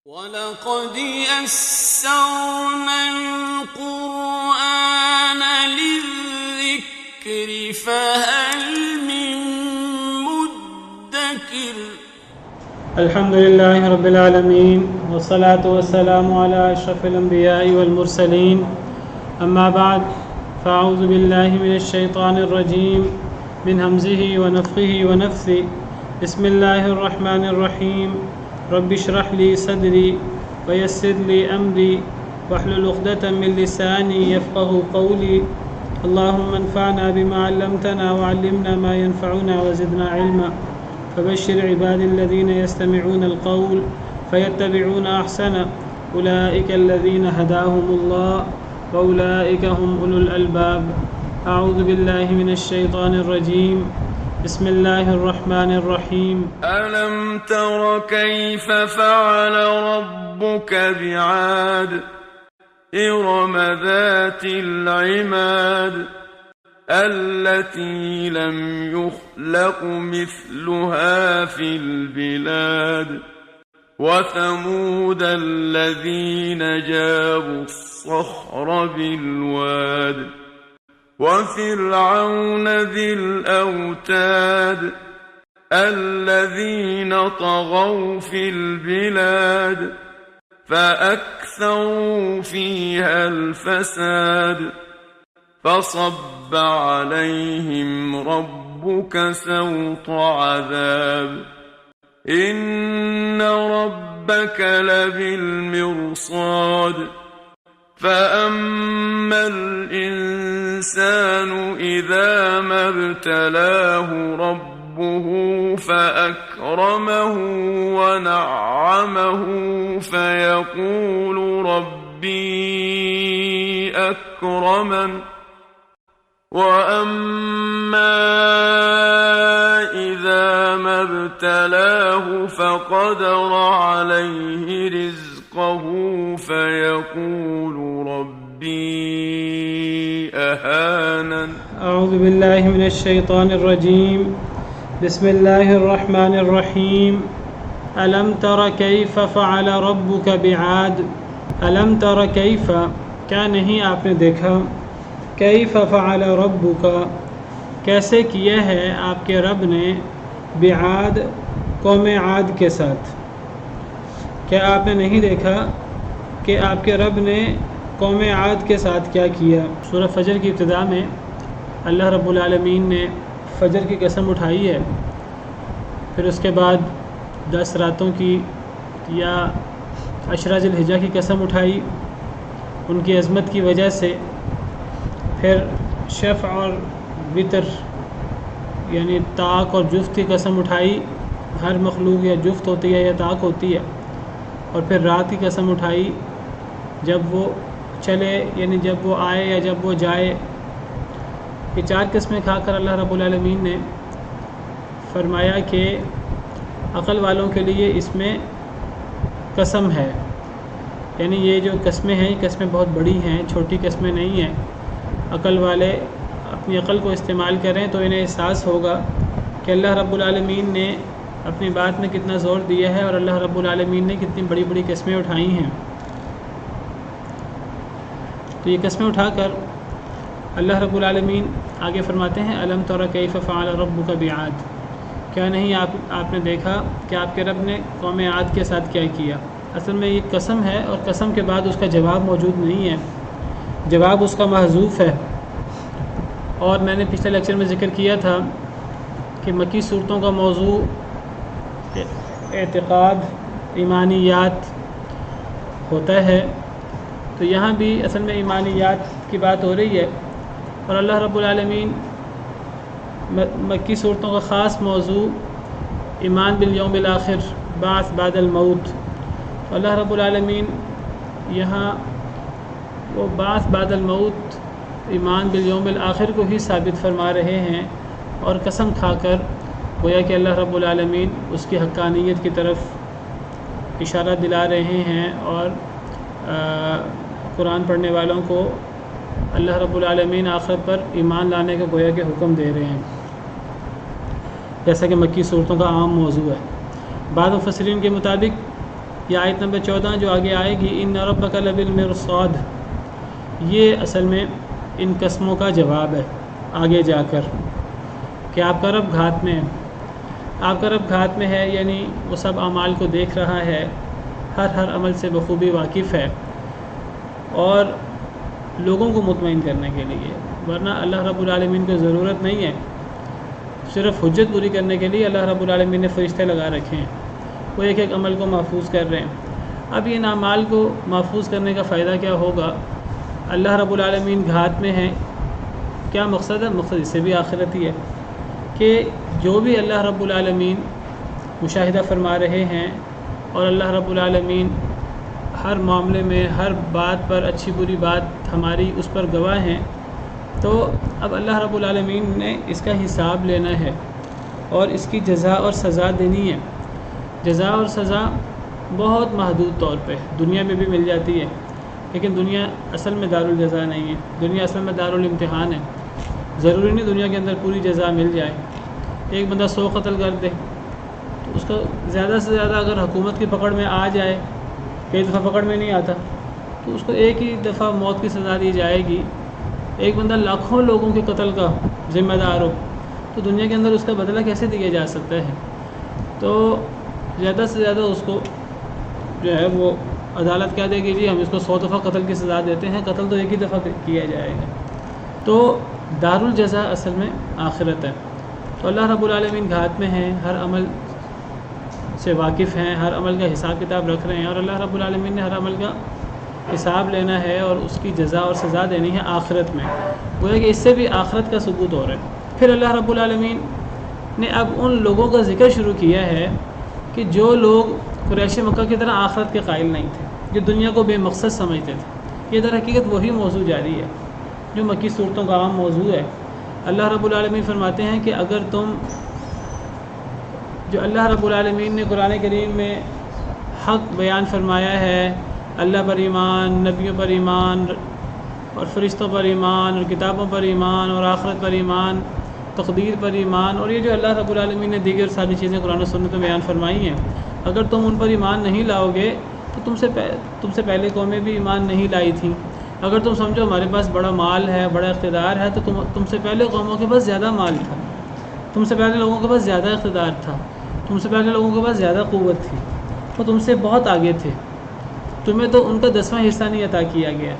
وَلَقَدْ يَسَّرْنَا الْقُرْآنَ لِلذِّكْرِ فَهَلْ مِن مُّدَّكِرٍ الحمد لله رب العالمين والصلاة والسلام على أشرف الأنبياء والمرسلين أما بعد فأعوذ بالله من الشيطان الرجيم من همزه ونفخه ونفثه بسم الله الرحمن الرحيم رب اشرح لي صدري ويسر لي أمري واحلل عقدة من لساني يفقهوا قولي اللهم انفعنا بما علمتنا وعلمنا ما ينفعنا وزدنا علما فبشر عبادي الذين يستمعون القول فيتبعون أحسنه أولئك الذين هداهم الله وأولئك هم أولو الألباب أعوذ بالله من الشيطان الرجيم بسم الله الرحمن الرحيم ألم تر كيف فعل ربك بعاد إرم ذات العماد التي لم يخلق مثلها في البلاد وثمود الذين جابوا الصخر بالواد وفرعون ذي الأوتاد الذين طغوا في البلاد فأكثروا فيها الفساد فصب عليهم ربك سوط عذاب إن ربك لبالمرصاد فأما الإنسان إذا ما ابتلاه ربه فأكرمه ونعمه فيقول ربي أكرمن وأما إذا ما ابتلاه فقدر عليه رزقه فيقول ربي أهانن أعوذ بالله من الشيطان الرجيم بسم الله الرحمن الرحيم ألم تر كيف فعل ربك بعاد ألم تر كيف کیا نہیں آپ نے دیکھا کیف فعل ربک کیسے کیا ہے آپ کے رب نے بعاد قوم عاد کے ساتھ کیا آپ نے نہیں دیکھا کہ آپ کے رب نے قوم عاد کے ساتھ کیا کیا سورہ فجر کی ابتدا میں اللہ رب العالمین نے فجر کی قسم اٹھائی ہے پھر اس کے بعد 10 راتوں کی یا 10 ذی الحجہ کی قسم اٹھائی ان کی عظمت کی وجہ سے پھر شفع اور وتر یعنی طاق اور جفت کی قسم اٹھائی ہر مخلوق یا جفت ہوتی ہے یا طاق ہوتی ہے اور پھر رات کی قسم اٹھائی جب وہ چلے یعنی جب وہ آئے یا جب وہ جائے یہ 4 قسمیں کھا کر اللہ رب العالمین نے فرمایا کہ عقل والوں کے لیے اس میں قسم ہے یعنی یہ جو قسمیں ہیں یہ قسمیں بہت بڑی ہیں چھوٹی قسمیں نہیں ہیں عقل والے اپنی عقل کو استعمال کریں تو انہیں احساس ہوگا کہ اللہ رب العالمین نے اپنی بات میں کتنا زور دیا ہے اور اللہ رب العالمین نے کتنی بڑی بڑی قسمیں اٹھائی ہیں تو یہ قسمیں اٹھا کر اللہ رب العالمین آگے فرماتے ہیں الم تر کیف فعل ربک بعاد کیا نہیں آپ نے دیکھا کہ آپ کے رب نے قوم عاد کے ساتھ کیا کیا اصل میں یہ قسم ہے اور قسم کے بعد اس کا جواب موجود نہیں ہے جواب اس کا محذوف ہے اور میں نے پچھلے لیکچر میں ذکر کیا تھا کہ مکی صورتوں کا موضوع اعتقاد ایمانیات ہوتا ہے تو یہاں بھی اصل میں ایمانیات کی بات ہو رہی ہے اور اللہ رب العالمین مکی صورتوں کا خاص موضوع ایمان بالیوم الآخر بعث بعد الموت اللہ رب العالمین یہاں وہ بعث بعد الموت ایمان بالیوم الآخر کو ہی ثابت فرما رہے ہیں اور قسم کھا کر گویا کہ اللہ رب العالمین اس کی حقانیت کی طرف اشارہ دلا رہے ہیں اور قرآن پڑھنے والوں کو اللہ رب العالمین آخرت پر ایمان لانے کا گویا کہ حکم دے رہے ہیں جیسا کہ مکی صورتوں کا عام موضوع ہے بعض مفسرین کے مطابق یہ آیت نمبر 14 جو آگے آئے گی، ان ربک لبالمرصاد، یہ اصل میں ان قسموں کا جواب ہے آگے جا کر کہ آپ کا رب گھات میں ہے. آپ کا رب گھات میں ہے یعنی وہ سب اعمال کو دیکھ رہا ہے، ہر عمل سے بخوبی واقف ہے، اور لوگوں کو مطمئن کرنے کے لیے. ورنہ اللہ رب العالمین کو ضرورت نہیں ہے، صرف حجت پوری کرنے کے لیے اللہ رب العالمین نے فرشتے لگا رکھے ہیں، وہ ایک ایک عمل کو محفوظ کر رہے ہیں. اب ان اعمال کو محفوظ کرنے کا فائدہ کیا ہوگا؟ اللہ رب العالمین گھات میں ہے، کیا مقصد ہے؟ مقصد اس سے بھی آخرتی ہے کہ جو بھی اللہ رب العالمین مشاہدہ فرما رہے ہیں، اور اللہ رب العالمین ہر معاملے میں ہر بات پر، اچھی بری بات ہماری اس پر گواہ ہیں، تو اب اللہ رب العالمین نے اس کا حساب لینا ہے اور اس کی جزا اور سزا دینی ہے. جزا اور سزا بہت محدود طور پہ دنیا میں بھی مل جاتی ہے، لیکن دنیا اصل میں دارالجزا نہیں ہے، دنیا اصل میں دارالامتحان ہے. ضروری نہیں دنیا کے اندر پوری جزا مل جائے. ایک بندہ 100 قتل کر دے تو اس کو زیادہ سے زیادہ اگر حکومت کی پکڑ میں آ جائے، کئی دفعہ پکڑ میں نہیں آتا، تو اس کو ایک ہی دفعہ موت کی سزا دی جائے گی. ایک بندہ لاکھوں لوگوں کے قتل کا ذمہ دار ہو تو دنیا کے اندر اس کا بدلہ کیسے دیا جا سکتا ہے؟ تو زیادہ سے زیادہ اس کو جو ہے وہ عدالت کیا دے گی، جی ہم اس کو 100 دفعہ قتل کی سزا دیتے ہیں، قتل تو ایک ہی دفعہ کیا جائے گا. تو دارالجزا اصل میں آخرت ہے. تو اللہ رب العالمین گھات میں ہیں، ہر عمل سے واقف ہیں، ہر عمل کا حساب کتاب رکھ رہے ہیں، اور اللہ رب العالمین نے ہر عمل کا حساب لینا ہے اور اس کی جزا اور سزا دینی ہے آخرت میں. گویا کہ اس سے بھی آخرت کا ثبوت ہو رہا ہے. پھر اللہ رب العالمین نے اب ان لوگوں کا ذکر شروع کیا ہے کہ جو لوگ قریش مکہ کی طرح آخرت کے قائل نہیں تھے، جو دنیا کو بے مقصد سمجھتے تھے. یہ در حقیقت وہی موضوع جاری ہے جو مکی صورتوں کا عام موضوع ہے. اللہ رب العالمین فرماتے ہیں کہ اگر تم، جو اللہ رب العالمین نے قرآن کریم میں حق بیان فرمایا ہے، اللہ پر ایمان، نبیوں پر ایمان، اور فرشتوں پر ایمان، اور کتابوں پر ایمان، اور آخرت پر ایمان، تقدیر پر ایمان، اور یہ جو اللہ رب العالمین نے دیگر ساری چیزیں قرآن و سنت میں بیان فرمائی ہیں، اگر تم ان پر ایمان نہیں لاؤ گے تو تم سے پہلے قومیں بھی ایمان نہیں لائی تھیں. اگر تم سمجھو ہمارے پاس بڑا مال ہے، بڑا اقتدار ہے، تو تم سے پہلے قوموں کے پاس زیادہ مال تھا، تم سے پہلے لوگوں کے پاس زیادہ اقتدار تھا، تم سے پہلے لوگوں کے پاس زیادہ قوت تھی، وہ تم سے بہت آگے تھے. تمہیں تو ان کا 10واں حصہ نہیں عطا کیا گیا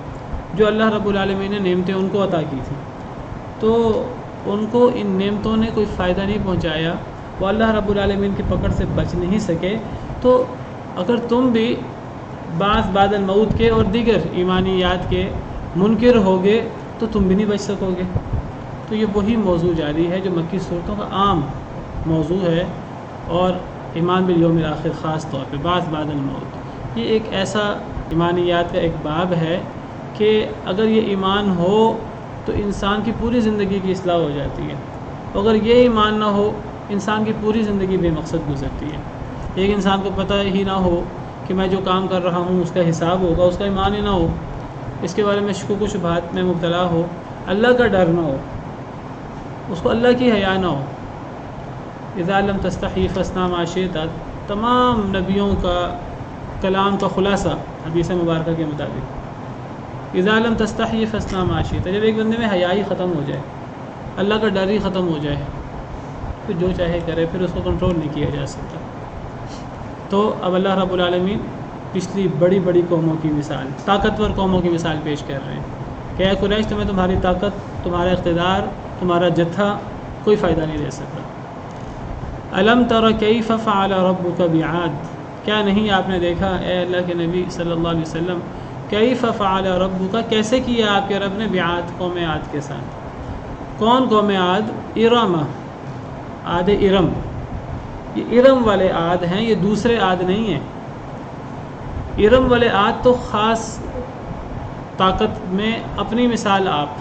جو اللہ رب العالمین نے نعمتیں ان کو عطا کی تھیں. تو ان کو ان نعمتوں نے کوئی فائدہ نہیں پہنچایا، وہ اللہ رب العالمین کی پکڑ سے بچ نہیں سکے. تو اگر تم بھی بعد الموت کے اور دیگر ایمانیات کے منکر ہوگے تو تم بھی نہیں بچ سکو گے. تو یہ وہی موضوع جاری ہے جو مکی صورتوں کا عام موضوع ہے، اور ایمان بالیوم الآخر خاص طور پہ بعد الموت، یہ ایک ایسا ایمانیات کا ایک باب ہے کہ اگر یہ ایمان ہو تو انسان کی پوری زندگی کی اصلاح ہو جاتی ہے. اگر یہ ایمان نہ ہو انسان کی پوری زندگی بے مقصد گزرتی ہے. ایک انسان کو پتہ ہی نہ ہو کہ میں جو کام کر رہا ہوں اس کا حساب ہوگا، اس کا ایمان ہی نہ ہو، اس کے بارے میں شکوک و شبہات میں مبتلا ہو، اللہ کا ڈر نہ ہو، اس کو اللہ کی حیا نہ ہو. اذا لم تستحی فاصنع ما شئت، تمام نبیوں کا کلام کا خلاصہ حدیث مبارکہ کے مطابق، اذا لم تستحی فاصنع ما شئت، جب ایک بندے میں حیا ہی ختم ہو جائے، اللہ کا ڈر ہی ختم ہو جائے، پھر جو چاہے کرے، پھر اس کو کنٹرول نہیں کیا جا سکتا. تو اب اللہ رب العالمین پچھلی بڑی بڑی قوموں کی مثال، طاقتور قوموں کی مثال پیش کر رہے ہیں کہ اے قریش، تمہیں تمہاری طاقت، تمہارا اقتدار، تمہارا جتھا کوئی فائدہ نہیں دے سکتا. الم تر کیف فعل ربک بعاد، کیا نہیں آپ نے دیکھا اے اللہ کے نبی صلی اللہ علیہ وسلم، کیف فعل ربک، کیسے کیا آپ کے رب نے بعاد، قوم عاد کے ساتھ. کون قوم عاد؟ ارم، عاد ارم. یہ ارم والے عاد ہیں، یہ دوسرے عاد نہیں ہیں. ارم والے عاد تو خاص طاقت میں اپنی مثال آپ.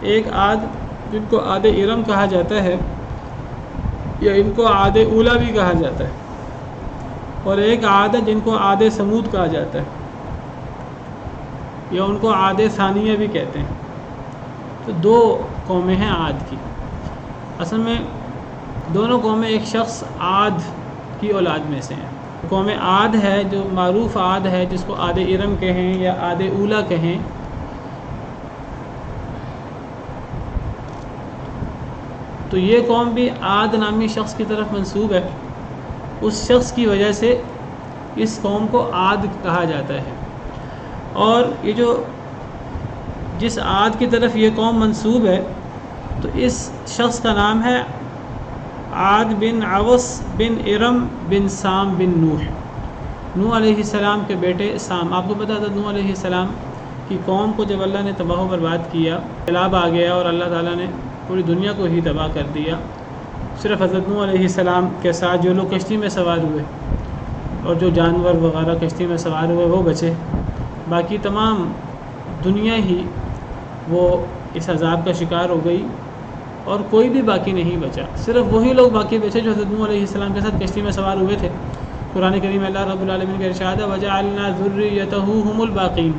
ایک عاد جن کو عاد ارم کہا جاتا ہے، یا ان کو عاد اولا بھی کہا جاتا ہے، اور ایک عاد ہے جن کو عاد سمود کہا جاتا ہے، یا ان کو عاد ثانیہ بھی کہتے ہیں. تو دو قومیں ہیں عاد کی. اصل میں دونوں قومیں ایک شخص عاد کی اولاد میں سے ہیں. قوم عاد ہے جو معروف عاد ہے، جس کو عاد ارم کہیں یا عاد اولا کہیں، تو یہ قوم بھی عاد نامی شخص کی طرف منسوب ہے. اس شخص کی وجہ سے اس قوم کو عاد کہا جاتا ہے. اور یہ جو جس عاد کی طرف یہ قوم منسوب ہے تو اس شخص کا نام ہے عاد بن عوس بن ارم بن سام بن نوح. نوح علیہ السلام کے بیٹے سام. آپ کو پتہ تھا نوح علیہ السلام کی قوم کو جب اللہ نے تباہ و برباد کیا، سیلاب آ گیا اور اللہ تعالیٰ نے پوری دنیا کو ہی تباہ کر دیا. صرف حضرت نوح علیہ السلام کے ساتھ جو لوگ کشتی میں سوار ہوئے اور جو جانور وغیرہ کشتی میں سوار ہوئے وہ بچے، باقی تمام دنیا ہی وہ اس عذاب کا شکار ہو گئی اور کوئی بھی باقی نہیں بچا. صرف وہی لوگ باقی بچے جو حضرت نوح علیہ السلام کے ساتھ کشتی میں سوار ہوئے تھے. قرآن کریم میں اللہ رب العالمین کا ارشاد ہے وَجَعَلْنَا ذُرِّيَّتَهُ هُمُ الْبَاقِينَ.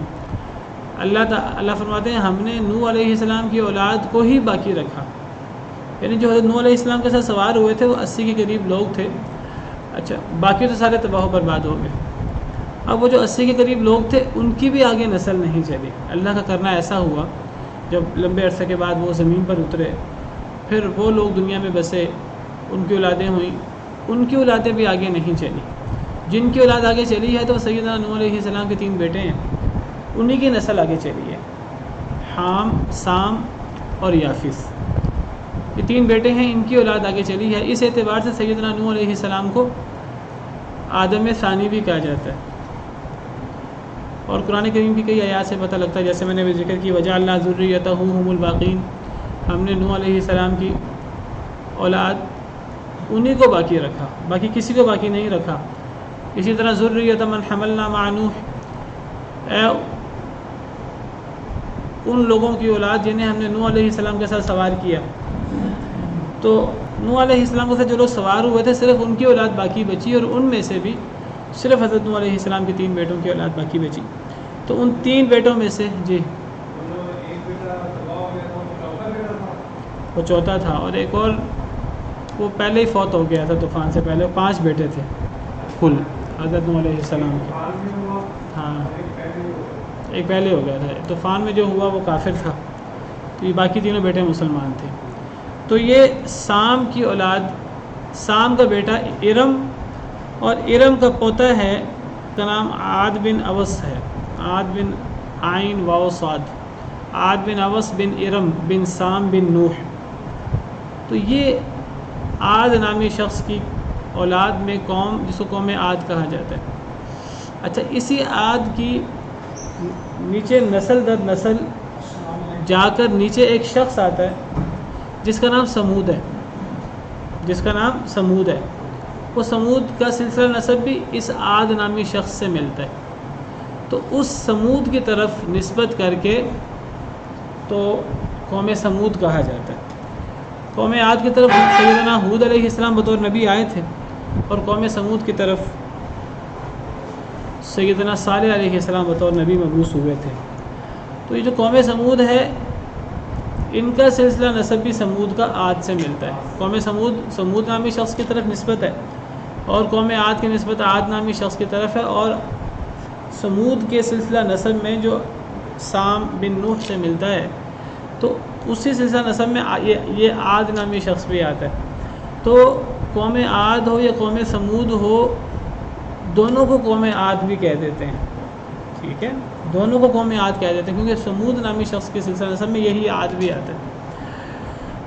اللہ فرماتے ہیں ہم نے نوح علیہ السلام کی اولاد کو ہی باقی رکھا. یعنی جو حضرت نوح علیہ السلام کے ساتھ سوار ہوئے تھے وہ 80 کے قریب لوگ تھے. اچھا، باقی تو سارے تباہ و برباد ہو گئے. اب وہ جو 80 کے قریب لوگ تھے ان کی بھی آگے نسل نہیں چلی. اللہ کا کرنا ایسا ہوا جب لمبے عرصے کے بعد وہ زمین پر اترے، پھر وہ لوگ دنیا میں بسے، ان کی اولادیں ہوئیں، ان کی اولادیں بھی آگے نہیں چلی. جن کی اولاد آگے چلی ہے تو سیدنا نوح علیہ السلام کے 3 بیٹے ہیں، انہی کی نسل آگے چلی ہے. حام، سام اور یافس، یہ 3 بیٹے ہیں، ان کی اولاد آگے چلی ہے. اس اعتبار سے سیدنا نوح علیہ السلام کو آدم ثانی بھی کہا جاتا ہے. اور قرآن کریم کی کئی آیات سے پتہ لگتا ہے، جیسے میں نے بھی ذکر کی وَجَعَلْنَا ذُرِّيَّتَهُ هُمُ الْبَاقِينَ. ہم نے نوح علیہ السلام کی اولاد انہی کو باقی رکھا، باقی کسی کو باقی نہیں رکھا. اسی طرح ذُرِّيَّةَ مَنْ حَمَلْنَا مَعَ نُوحٍ، اے ان لوگوں کی اولاد جنہیں ہم نے نوح علیہ السلام کے ساتھ سوار کیا. تو نوح علیہ السلام کے ساتھ جو لوگ سوار ہوئے تھے صرف ان کی اولاد باقی بچی، اور ان میں سے بھی صرف حضرت نوح علیہ السلام کے 3 بیٹوں کی اولاد باقی بچی. تو ان 3 بیٹوں میں سے وہ چوتھا تھا، اور ایک اور وہ پہلے ہی فوت ہو گیا تھا طوفان سے پہلے. 5 بیٹے تھے کل حضرت نوح علیہ السلام کے. ہاں، ایک پہلے ہو گیا تھا. طوفان میں جو ہوا وہ کافر تھا، تو یہ باقی تینوں بیٹے مسلمان تھے. تو یہ سام کی اولاد، سام کا بیٹا ارم، اور ارم کا پوتا ہے کا نام عاد بن اوس ہے. عاد بن عین واو صاد، عاد بن اوس بن ارم بن سام بن نوح. تو یہ عاد نامی شخص کی اولاد میں قوم جس کو قوم عاد کہا جاتا ہے. اچھا، اسی عاد کی نیچے نسل در نسل جا کر نیچے ایک شخص آتا ہے جس کا نام سمود ہے. جس کا نام سمود ہے. وہ سمود کا سلسلہ نسب بھی اس عاد نامی شخص سے ملتا ہے. تو اس سمود کی طرف نسبت کر کے تو قوم سمود کہا جاتا ہے. قوم عاد کی طرف سیدنا ہود علیہ السلام بطور نبی آئے تھے، اور قوم سمود کی طرف سیدنا صالح علیہ السلام بطور نبی مبعوث ہوئے تھے. تو یہ جو قوم سمود ہے ان کا سلسلہ نسب بھی سمود کا عاد سے ملتا ہے. قوم سمود نامی شخص کی طرف نسبت ہے، اور قوم عاد کی نسبت عاد نامی شخص کی طرف ہے. اور سمود کے سلسلہ نسب میں جو سام بن نوح سے ملتا ہے تو اسی سلسلہ نسب میں یہ عاد نامی شخص بھی آتا ہے. تو قوم عاد ہو یا قوم سمود ہو، دونوں کو قوم عاد بھی کہہ دیتے ہیں. ٹھیک ہے، دونوں کو قوم عاد کہہ دیتے ہیں کیونکہ سمود نامی شخص کے سلسلہ نسب میں یہی عاد بھی آتا ہے.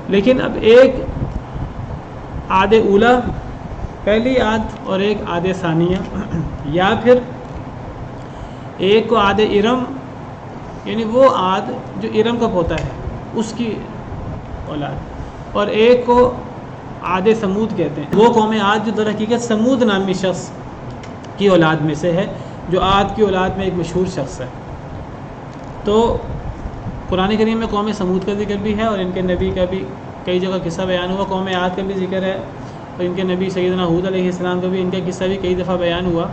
لیکن اب ایک عاد اولا پہلی عاد اور ایک عاد ثانیہ، یا پھر ایک کو عاد ارم یعنی وہ عاد جو ارم کا پوتا ہے اس کی اولاد، اور ایک کو عاد سمود کہتے ہیں. وہ قوم عاد جو در حقیقت سمود نامی شخص کی اولاد میں سے ہے، جو عاد کی اولاد میں ایک مشہور شخص ہے. تو قرآن کریم میں قوم سمود کا ذکر بھی ہے، اور ان کے نبی کا بھی کئی جگہ قصہ بیان ہوا. قوم عاد کا بھی ذکر ہے، اور ان کے نبی سیدنا ہود علیہ السلام کا بھی ان کا قصہ بھی کئی دفعہ بیان ہوا.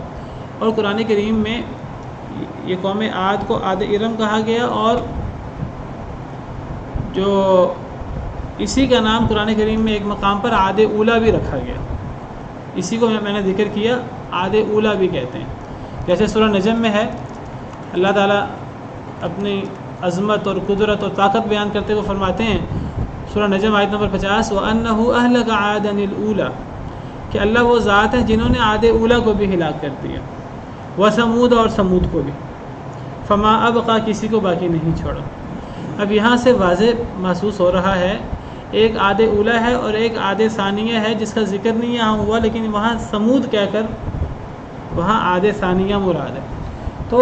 اور قرآن کریم میں یہ قوم عاد کو عاد ارم کہا گیا، اور جو اسی کا نام قرآن کریم میں ایک مقام پر عاد اولا بھی رکھا گیا. اسی کو میں نے ذکر کیا عاد اولا بھی کہتے ہیں. جیسے سورہ نجم میں ہے اللہ تعالیٰ اپنی عظمت اور قدرت اور طاقت بیان کرتے ہوئے فرماتے ہیں سورہ نجم آیت نمبر 50 وَأَنَّهُ أَهْلَكَ عَادًا الْأُولَى کہ اللہ وہ ذات ہے جنہوں نے عاد اولا کو بھی ہلاک کر دیا وثمود اور سمود کو بھی فما ابقا کسی کو باقی نہیں چھوڑا. اب یہاں سے واضح محسوس ہو رہا ہے ایک عاد اولا ہے اور ایک عاد ثانیہ ہے جس کا ذکر نہیں یہاں ہوا لیکن وہاں سمود کہہ کر وہاں عاد ثانیہ مراد ہے. تو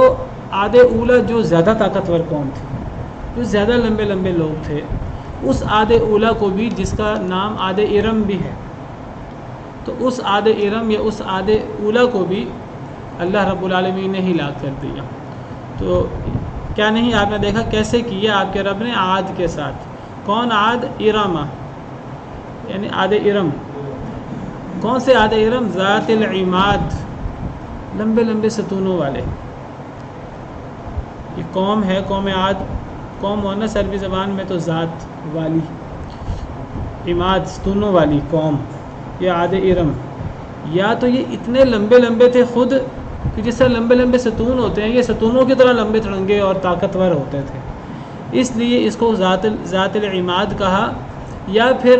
عاد اولا جو زیادہ طاقتور قوم تھی جو زیادہ لمبے لمبے لوگ تھے اس عاد اولا کو بھی جس کا نام عاد ارم بھی ہے تو اس عاد ارم یا اس عاد اولا کو بھی اللہ رب العالمین نے ہلاک کر دیا. تو کیا نہیں آپ نے دیکھا کیسے کیا آپ کے رب نے عاد کے ساتھ. کون عاد؟ ارم یعنی عاد ارم. کون سے عاد ارم؟ ذات العماد لمبے لمبے ستونوں والے. یہ قوم ہے قوم عاد. قوم مؤنث عربی زبان میں تو ذات والی عماد ستونوں والی قوم یہ عاد ارم. یا تو یہ اتنے لمبے لمبے تھے خود کہ جس طرح لمبے لمبے ستون ہوتے ہیں یہ ستونوں کی طرح لمبے تڑنگے اور طاقتور ہوتے تھے اس لیے اس کو ذات العماد کہا. یا پھر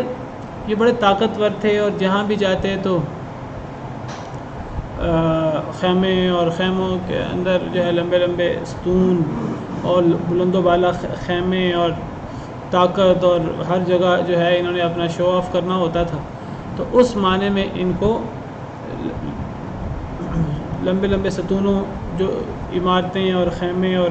یہ بڑے طاقتور تھے اور جہاں بھی جاتے تو خیمے اور خیموں کے اندر جو ہے لمبے لمبے ستون اور بلند و بالا خیمے اور طاقت اور ہر جگہ جو ہے انہوں نے اپنا شو آف کرنا ہوتا تھا. تو اس معنی میں ان کو لمبے لمبے ستونوں جو عمارتیں اور خیمے اور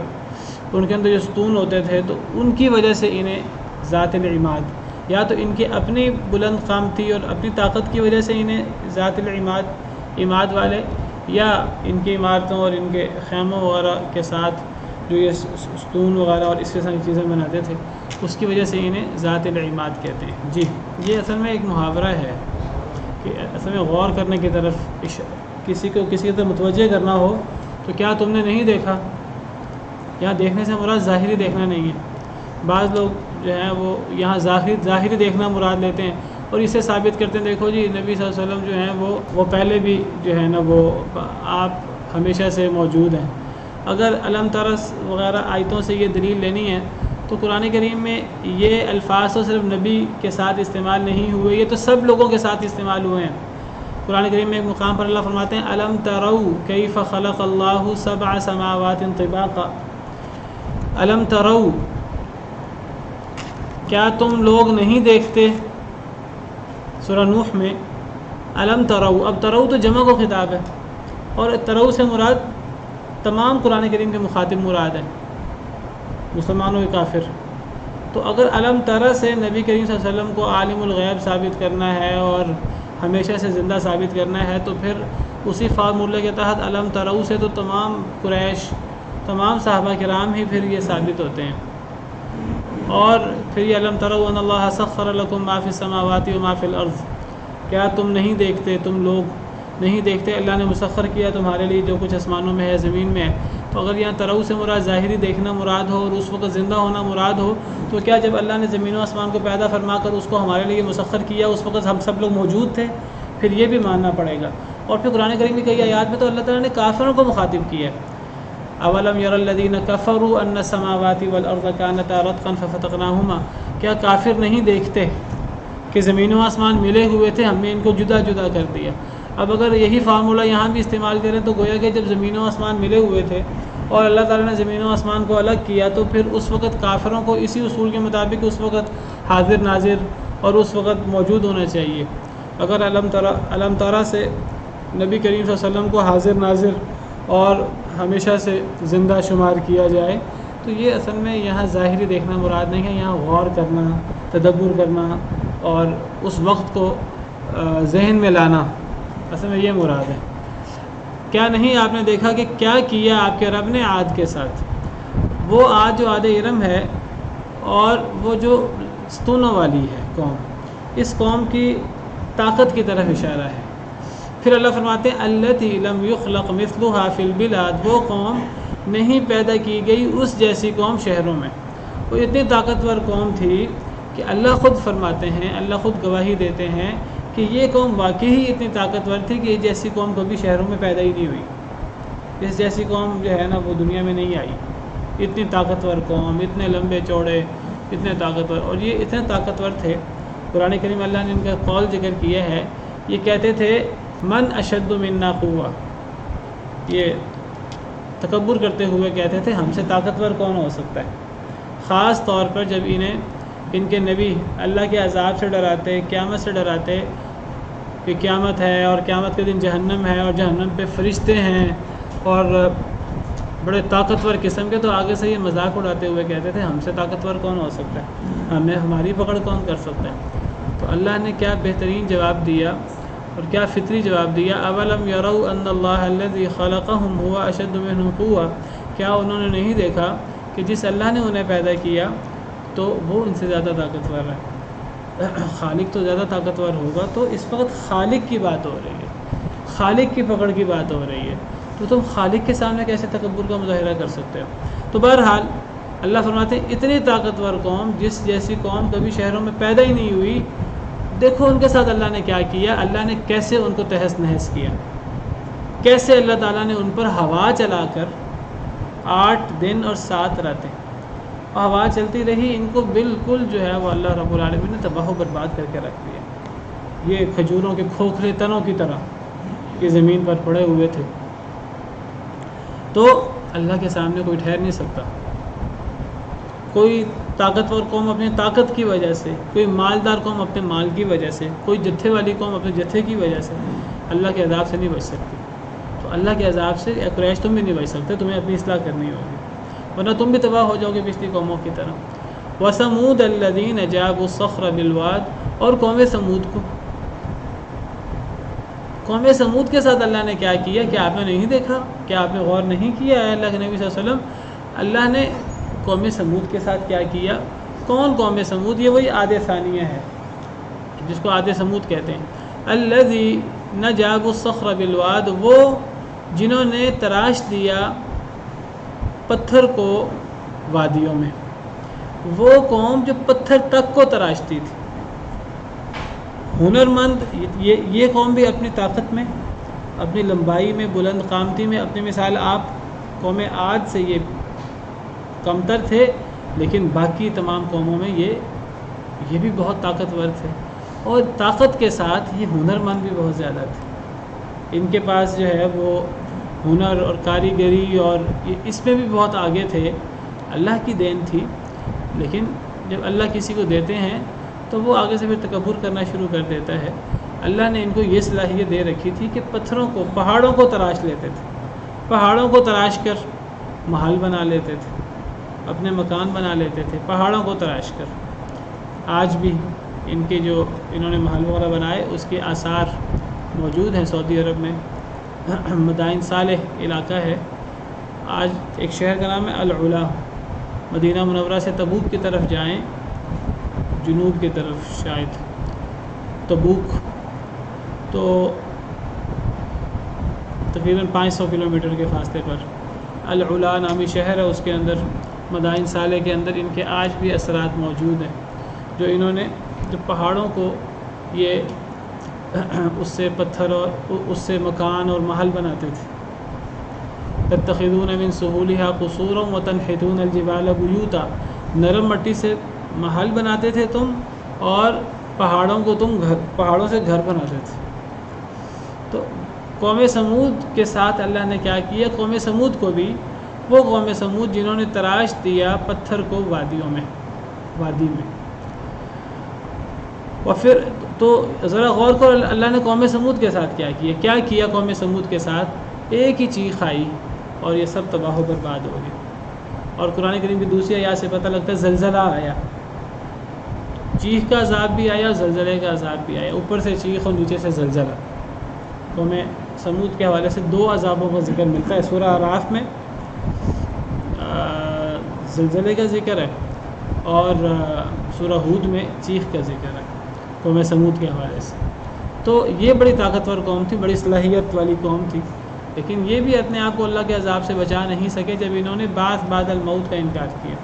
ان کے اندر جو ستون ہوتے تھے تو ان کی وجہ سے انہیں ذات العماد یا تو ان کی اپنی بلند قامتی اور اپنی طاقت کی وجہ سے انہیں ذات العماد عماد والے یا ان کی عمارتوں اور ان کے خیموں وغیرہ کے ساتھ جو یہ ستون وغیرہ اور اس قسم کی چیزیں بناتے تھے اس کی وجہ سے انہیں ذات العماد کہتے ہیں. جی یہ اصل میں ایک محاورہ ہے کہ اصل میں غور کرنے کی طرف کسی کو کسی کی طرف متوجہ کرنا ہو تو کیا تم نے نہیں دیکھا. یہاں دیکھنے سے مراد ظاہری دیکھنا نہیں ہے. بعض لوگ جو ہیں وہ یہاں ظاہری دیکھنا مراد لیتے ہیں اور اسے ثابت کرتے ہیں دیکھو جی نبی صلی اللہ علیہ وسلم جو ہیں وہ پہلے بھی جو ہے نا وہ آپ ہمیشہ سے موجود ہیں. اگر علم ترس وغیرہ آیتوں سے یہ دلیل لینی ہے تو قرآن کریم میں یہ الفاظ تو صرف نبی کے ساتھ استعمال نہیں ہوئے یہ تو سب لوگوں کے ساتھ استعمال ہوئے ہیں. قرآن کریم میں ایک مقام پر اللہ فرماتے ہیں الم تروا کیف خلق اللہ سبع سماوات طباقا. الم تروا کیا تم لوگ نہیں دیکھتے. سورہ نوح میں الم تروا. اب تروا تو جمع کو خطاب ہے اور تروا سے مراد تمام قرآن کریم کے مخاطب مراد ہے مسلمانوں کے کافر. تو اگر علم ترا سے نبی کریم صلی اللہ علیہ وسلم کو عالم الغیب ثابت کرنا ہے اور ہمیشہ سے زندہ ثابت کرنا ہے تو پھر اسی فارمولے کے تحت علم ترو سے تو تمام قریش تمام صحابہ کرام ہی پھر یہ ثابت ہوتے ہیں. اور پھر یہ علم ترو ان اللہ سخر لکم ما فی السماوات و ما فی الارض. کیا تم نہیں دیکھتے تم لوگ نہیں دیکھتے اللہ نے مسخر کیا تمہارے لیے جو کچھ آسمانوں میں ہے زمین میں ہے. تو اگر یہاں ترو سے مراد ظاہری دیکھنا مراد ہو اور اس وقت زندہ ہونا مراد ہو تو کیا جب اللہ نے زمین و آسمان کو پیدا فرما کر اس کو ہمارے لیے مسخر کیا اس وقت ہم سب لوگ موجود تھے؟ پھر یہ بھی ماننا پڑے گا. اور پھر قرآن کریم کی کئی آیات میں تو اللہ تعالیٰ نے کافروں کو مخاطب کیا ہے. اولم یر الذین کفروا ان السماوات والارض کانتا رتقا ففتقناہما. کیا کافر نہیں دیکھتے کہ زمین و آسمان ملے ہوئے تھے ہم نے ان کو جدا جدا کر دیا. اب اگر یہی فارمولہ یہاں بھی استعمال کریں تو گویا کہ جب زمین و آسمان ملے ہوئے تھے اور اللہ تعالیٰ نے زمین و آسمان کو الگ کیا تو پھر اس وقت کافروں کو اسی اصول کے مطابق اس وقت حاضر ناظر اور اس وقت موجود ہونا چاہیے. اگر علم ترا سے نبی کریم صلی اللہ علیہ وسلم کو حاضر ناظر اور ہمیشہ سے زندہ شمار کیا جائے تو یہ اصل میں یہاں ظاہری دیکھنا مراد نہیں ہے. یہاں غور کرنا تدبر کرنا اور اس وقت کو ذہن میں لانا اصل میں یہ مراد ہے. کیا نہیں آپ نے دیکھا کہ کیا کیا آپ کے رب نے عاد کے ساتھ. وہ عاد جو عاد ارم ہے اور وہ جو ستونوں والی ہے قوم اس قوم کی طاقت کی طرف اشارہ ہے. پھر اللہ فرماتے ہیں التی لم یخلق مثلها فی البلاد. وہ قوم نہیں پیدا کی گئی اس جیسی قوم شہروں میں. وہ اتنی طاقتور قوم تھی کہ اللہ خود فرماتے ہیں اللہ خود گواہی دیتے ہیں کہ یہ قوم واقعی ہی اتنی طاقتور تھی کہ جیسی قوم کبھی شہروں میں پیدا ہی نہیں ہوئی، اس جیسی قوم جو ہے نا وہ دنیا میں نہیں آئی، اتنی طاقتور قوم، اتنے لمبے چوڑے، اتنے طاقتور، اور یہ اتنے طاقتور تھے، قرآن کریم اللہ نے ان کا قول ذکر کیا ہے، یہ کہتے تھے من اشد منا قوہ، یہ تکبر کرتے ہوئے کہتے تھے ہم سے طاقتور کون ہو سکتا ہے، خاص طور پر جب انہیں ان کے نبی اللہ کے عذاب سے ڈراتے، قیامت سے ڈراتے کہ قیامت ہے اور قیامت کے دن جہنم ہے اور جہنم پہ فرشتے ہیں اور بڑے طاقتور قسم کے، تو آگے سے یہ مذاق اڑاتے ہوئے کہتے تھے ہم سے طاقتور کون ہو سکتا ہے، ہمیں ہماری پکڑ کون کر سکتا ہے۔ تو اللہ نے کیا بہترین جواب دیا اور کیا فطری جواب دیا، اولم یروا ان اللہ الذی خلقهم هو اشد منهم قوة، کیا انہوں نے نہیں دیکھا کہ جس اللہ نے انہیں پیدا کیا تو وہ ان سے زیادہ طاقتور ہے، خالق تو زیادہ طاقتور ہوگا، تو اس وقت خالق کی بات ہو رہی ہے، خالق کی پکڑ کی بات ہو رہی ہے، تو تم خالق کے سامنے کیسے تکبر کا مظاہرہ کر سکتے ہو۔ تو بہرحال اللہ فرماتے ہیں اتنی طاقتور قوم جس جیسی قوم کبھی شہروں میں پیدا ہی نہیں ہوئی، دیکھو ان کے ساتھ اللہ نے کیا کیا، اللہ نے کیسے ان کو تہس نہس کیا، کیسے اللہ تعالیٰ نے ان پر ہوا چلا کر 8 دن اور 7 راتیں ہوا چلتی رہی، ان کو بالکل جو ہے وہ اللہ رب العالمین نے تباہ و برباد کر کے رکھ دیا، یہ کھجوروں کے کھوکھلے تنوں کی طرح یہ زمین پر پڑے ہوئے تھے۔ تو اللہ کے سامنے کوئی ٹھہر نہیں سکتا، کوئی طاقتور قوم اپنی طاقت کی وجہ سے، کوئی مالدار قوم اپنے مال کی وجہ سے، کوئی جتھے والی قوم اپنے جتھے کی وجہ سے اللہ کے عذاب سے نہیں بچ سکتی۔ تو اللہ کے عذاب سے قریش تم بھی نہیں بچ سکتے، تمہیں اپنی اصلاح کرنی ہوگی، ورنہ تم بھی تباہ ہو جاؤ گے پچھلی قوموں کی طرح۔ وَثَمُودَ الَّذِينَ جَابُوا الصَّخْرَ بِالْوَادِ، اور قوم سمود کو، قوم سمود کے ساتھ اللہ نے کیا کیا، کہ آپ نے نہیں دیکھا، کیا آپ نے غور نہیں کیا ہے اللہ کے نبی صلی اللہ علیہ وسلم، اللہ نے قوم سمود کے ساتھ کیا کیا۔ کون قوم سمود؟ یہ وہی عاد ثانیہ ہے جس کو عاد سمود کہتے ہیں۔ الَّذِينَ جَابُوا الصَّخْرَ بِالْوَادِ، وہ جنہوں نے تراش دیا پتھر کو وادیوں میں، وہ قوم جو پتھر تک کو تراشتی تھی، ہنرمند، یہ قوم بھی اپنی طاقت میں، اپنی لمبائی میں، بلند قامتی میں اپنی مثال آپ قوم عاد سے یہ کمتر تھے، لیکن باقی تمام قوموں میں یہ بھی بہت طاقتور تھے، اور طاقت کے ساتھ یہ ہنرمند بھی بہت زیادہ تھے، ان کے پاس جو ہے وہ ہنر اور کاریگری اور اس میں بھی بہت آگے تھے، اللہ کی دین تھی، لیکن جب اللہ کسی کو دیتے ہیں تو وہ آگے سے پھر تکبر کرنا شروع کر دیتا ہے۔ اللہ نے ان کو یہ صلاحیت دے رکھی تھی کہ پتھروں کو، پہاڑوں کو تراش لیتے تھے، پہاڑوں کو تراش کر محل بنا لیتے تھے، اپنے مکان بنا لیتے تھے پہاڑوں کو تراش کر۔ آج بھی ان کے جو انہوں نے محل وغیرہ بنائے اس کے آثار موجود ہیں سعودی عرب میں، مدائن صالح علاقہ ہے، آج ایک شہر کا نام ہے العلا، مدینہ منورہ سے تبوک کی طرف جائیں، جنوب کی طرف شاید تبوک، تو تقریباً 500 کلومیٹر کے فاصلے پر العلا نامی شہر ہے، اس کے اندر مدائن صالح کے اندر ان کے آج بھی اثرات موجود ہیں، جو انہوں نے جو پہاڑوں کو یہ اس سے پتھر اور اس سے مکان اور محل بناتے تھے۔ تتخذون من سهولها قصورا وتنحتون الجبال بیوتا، نرم مٹی سے محل بناتے تھے تم، اور پہاڑوں کو تم پہاڑوں سے گھر بناتے تھے۔ تو قوم سمود کے ساتھ اللہ نے کیا کیا، قوم سمود کو بھی، وہ قوم سمود جنہوں نے تراش دیا پتھر کو وادی میں، اور پھر تو ذرا غور کرو اللہ نے قوم سمود کے ساتھ کیا کیا قوم سمود کے ساتھ، ایک ہی چیخ آئی اور یہ سب تباہ و برباد ہو گئے۔ اور قرآن کریم کی دوسری آیات سے پتہ لگتا ہے زلزلہ آیا، چیخ کا عذاب بھی آیا اور زلزلے کا عذاب بھی آیا، اوپر سے چیخ اور نیچے سے زلزلہ۔ قوم سمود کے حوالے سے 2 عذابوں کا ذکر ملتا ہے سورہ اعراف میں، زلزلے کا ذکر ہے، اور سورہ ہود میں چیخ کا ذکر ہے قوم سمود کے حوالے سے۔ تو یہ بڑی طاقتور قوم تھی، بڑی صلاحیت والی قوم تھی، لیکن یہ بھی اپنے آپ کو اللہ کے عذاب سے بچا نہیں سکے جب انہوں نے بعد الموت کا انکار کیا۔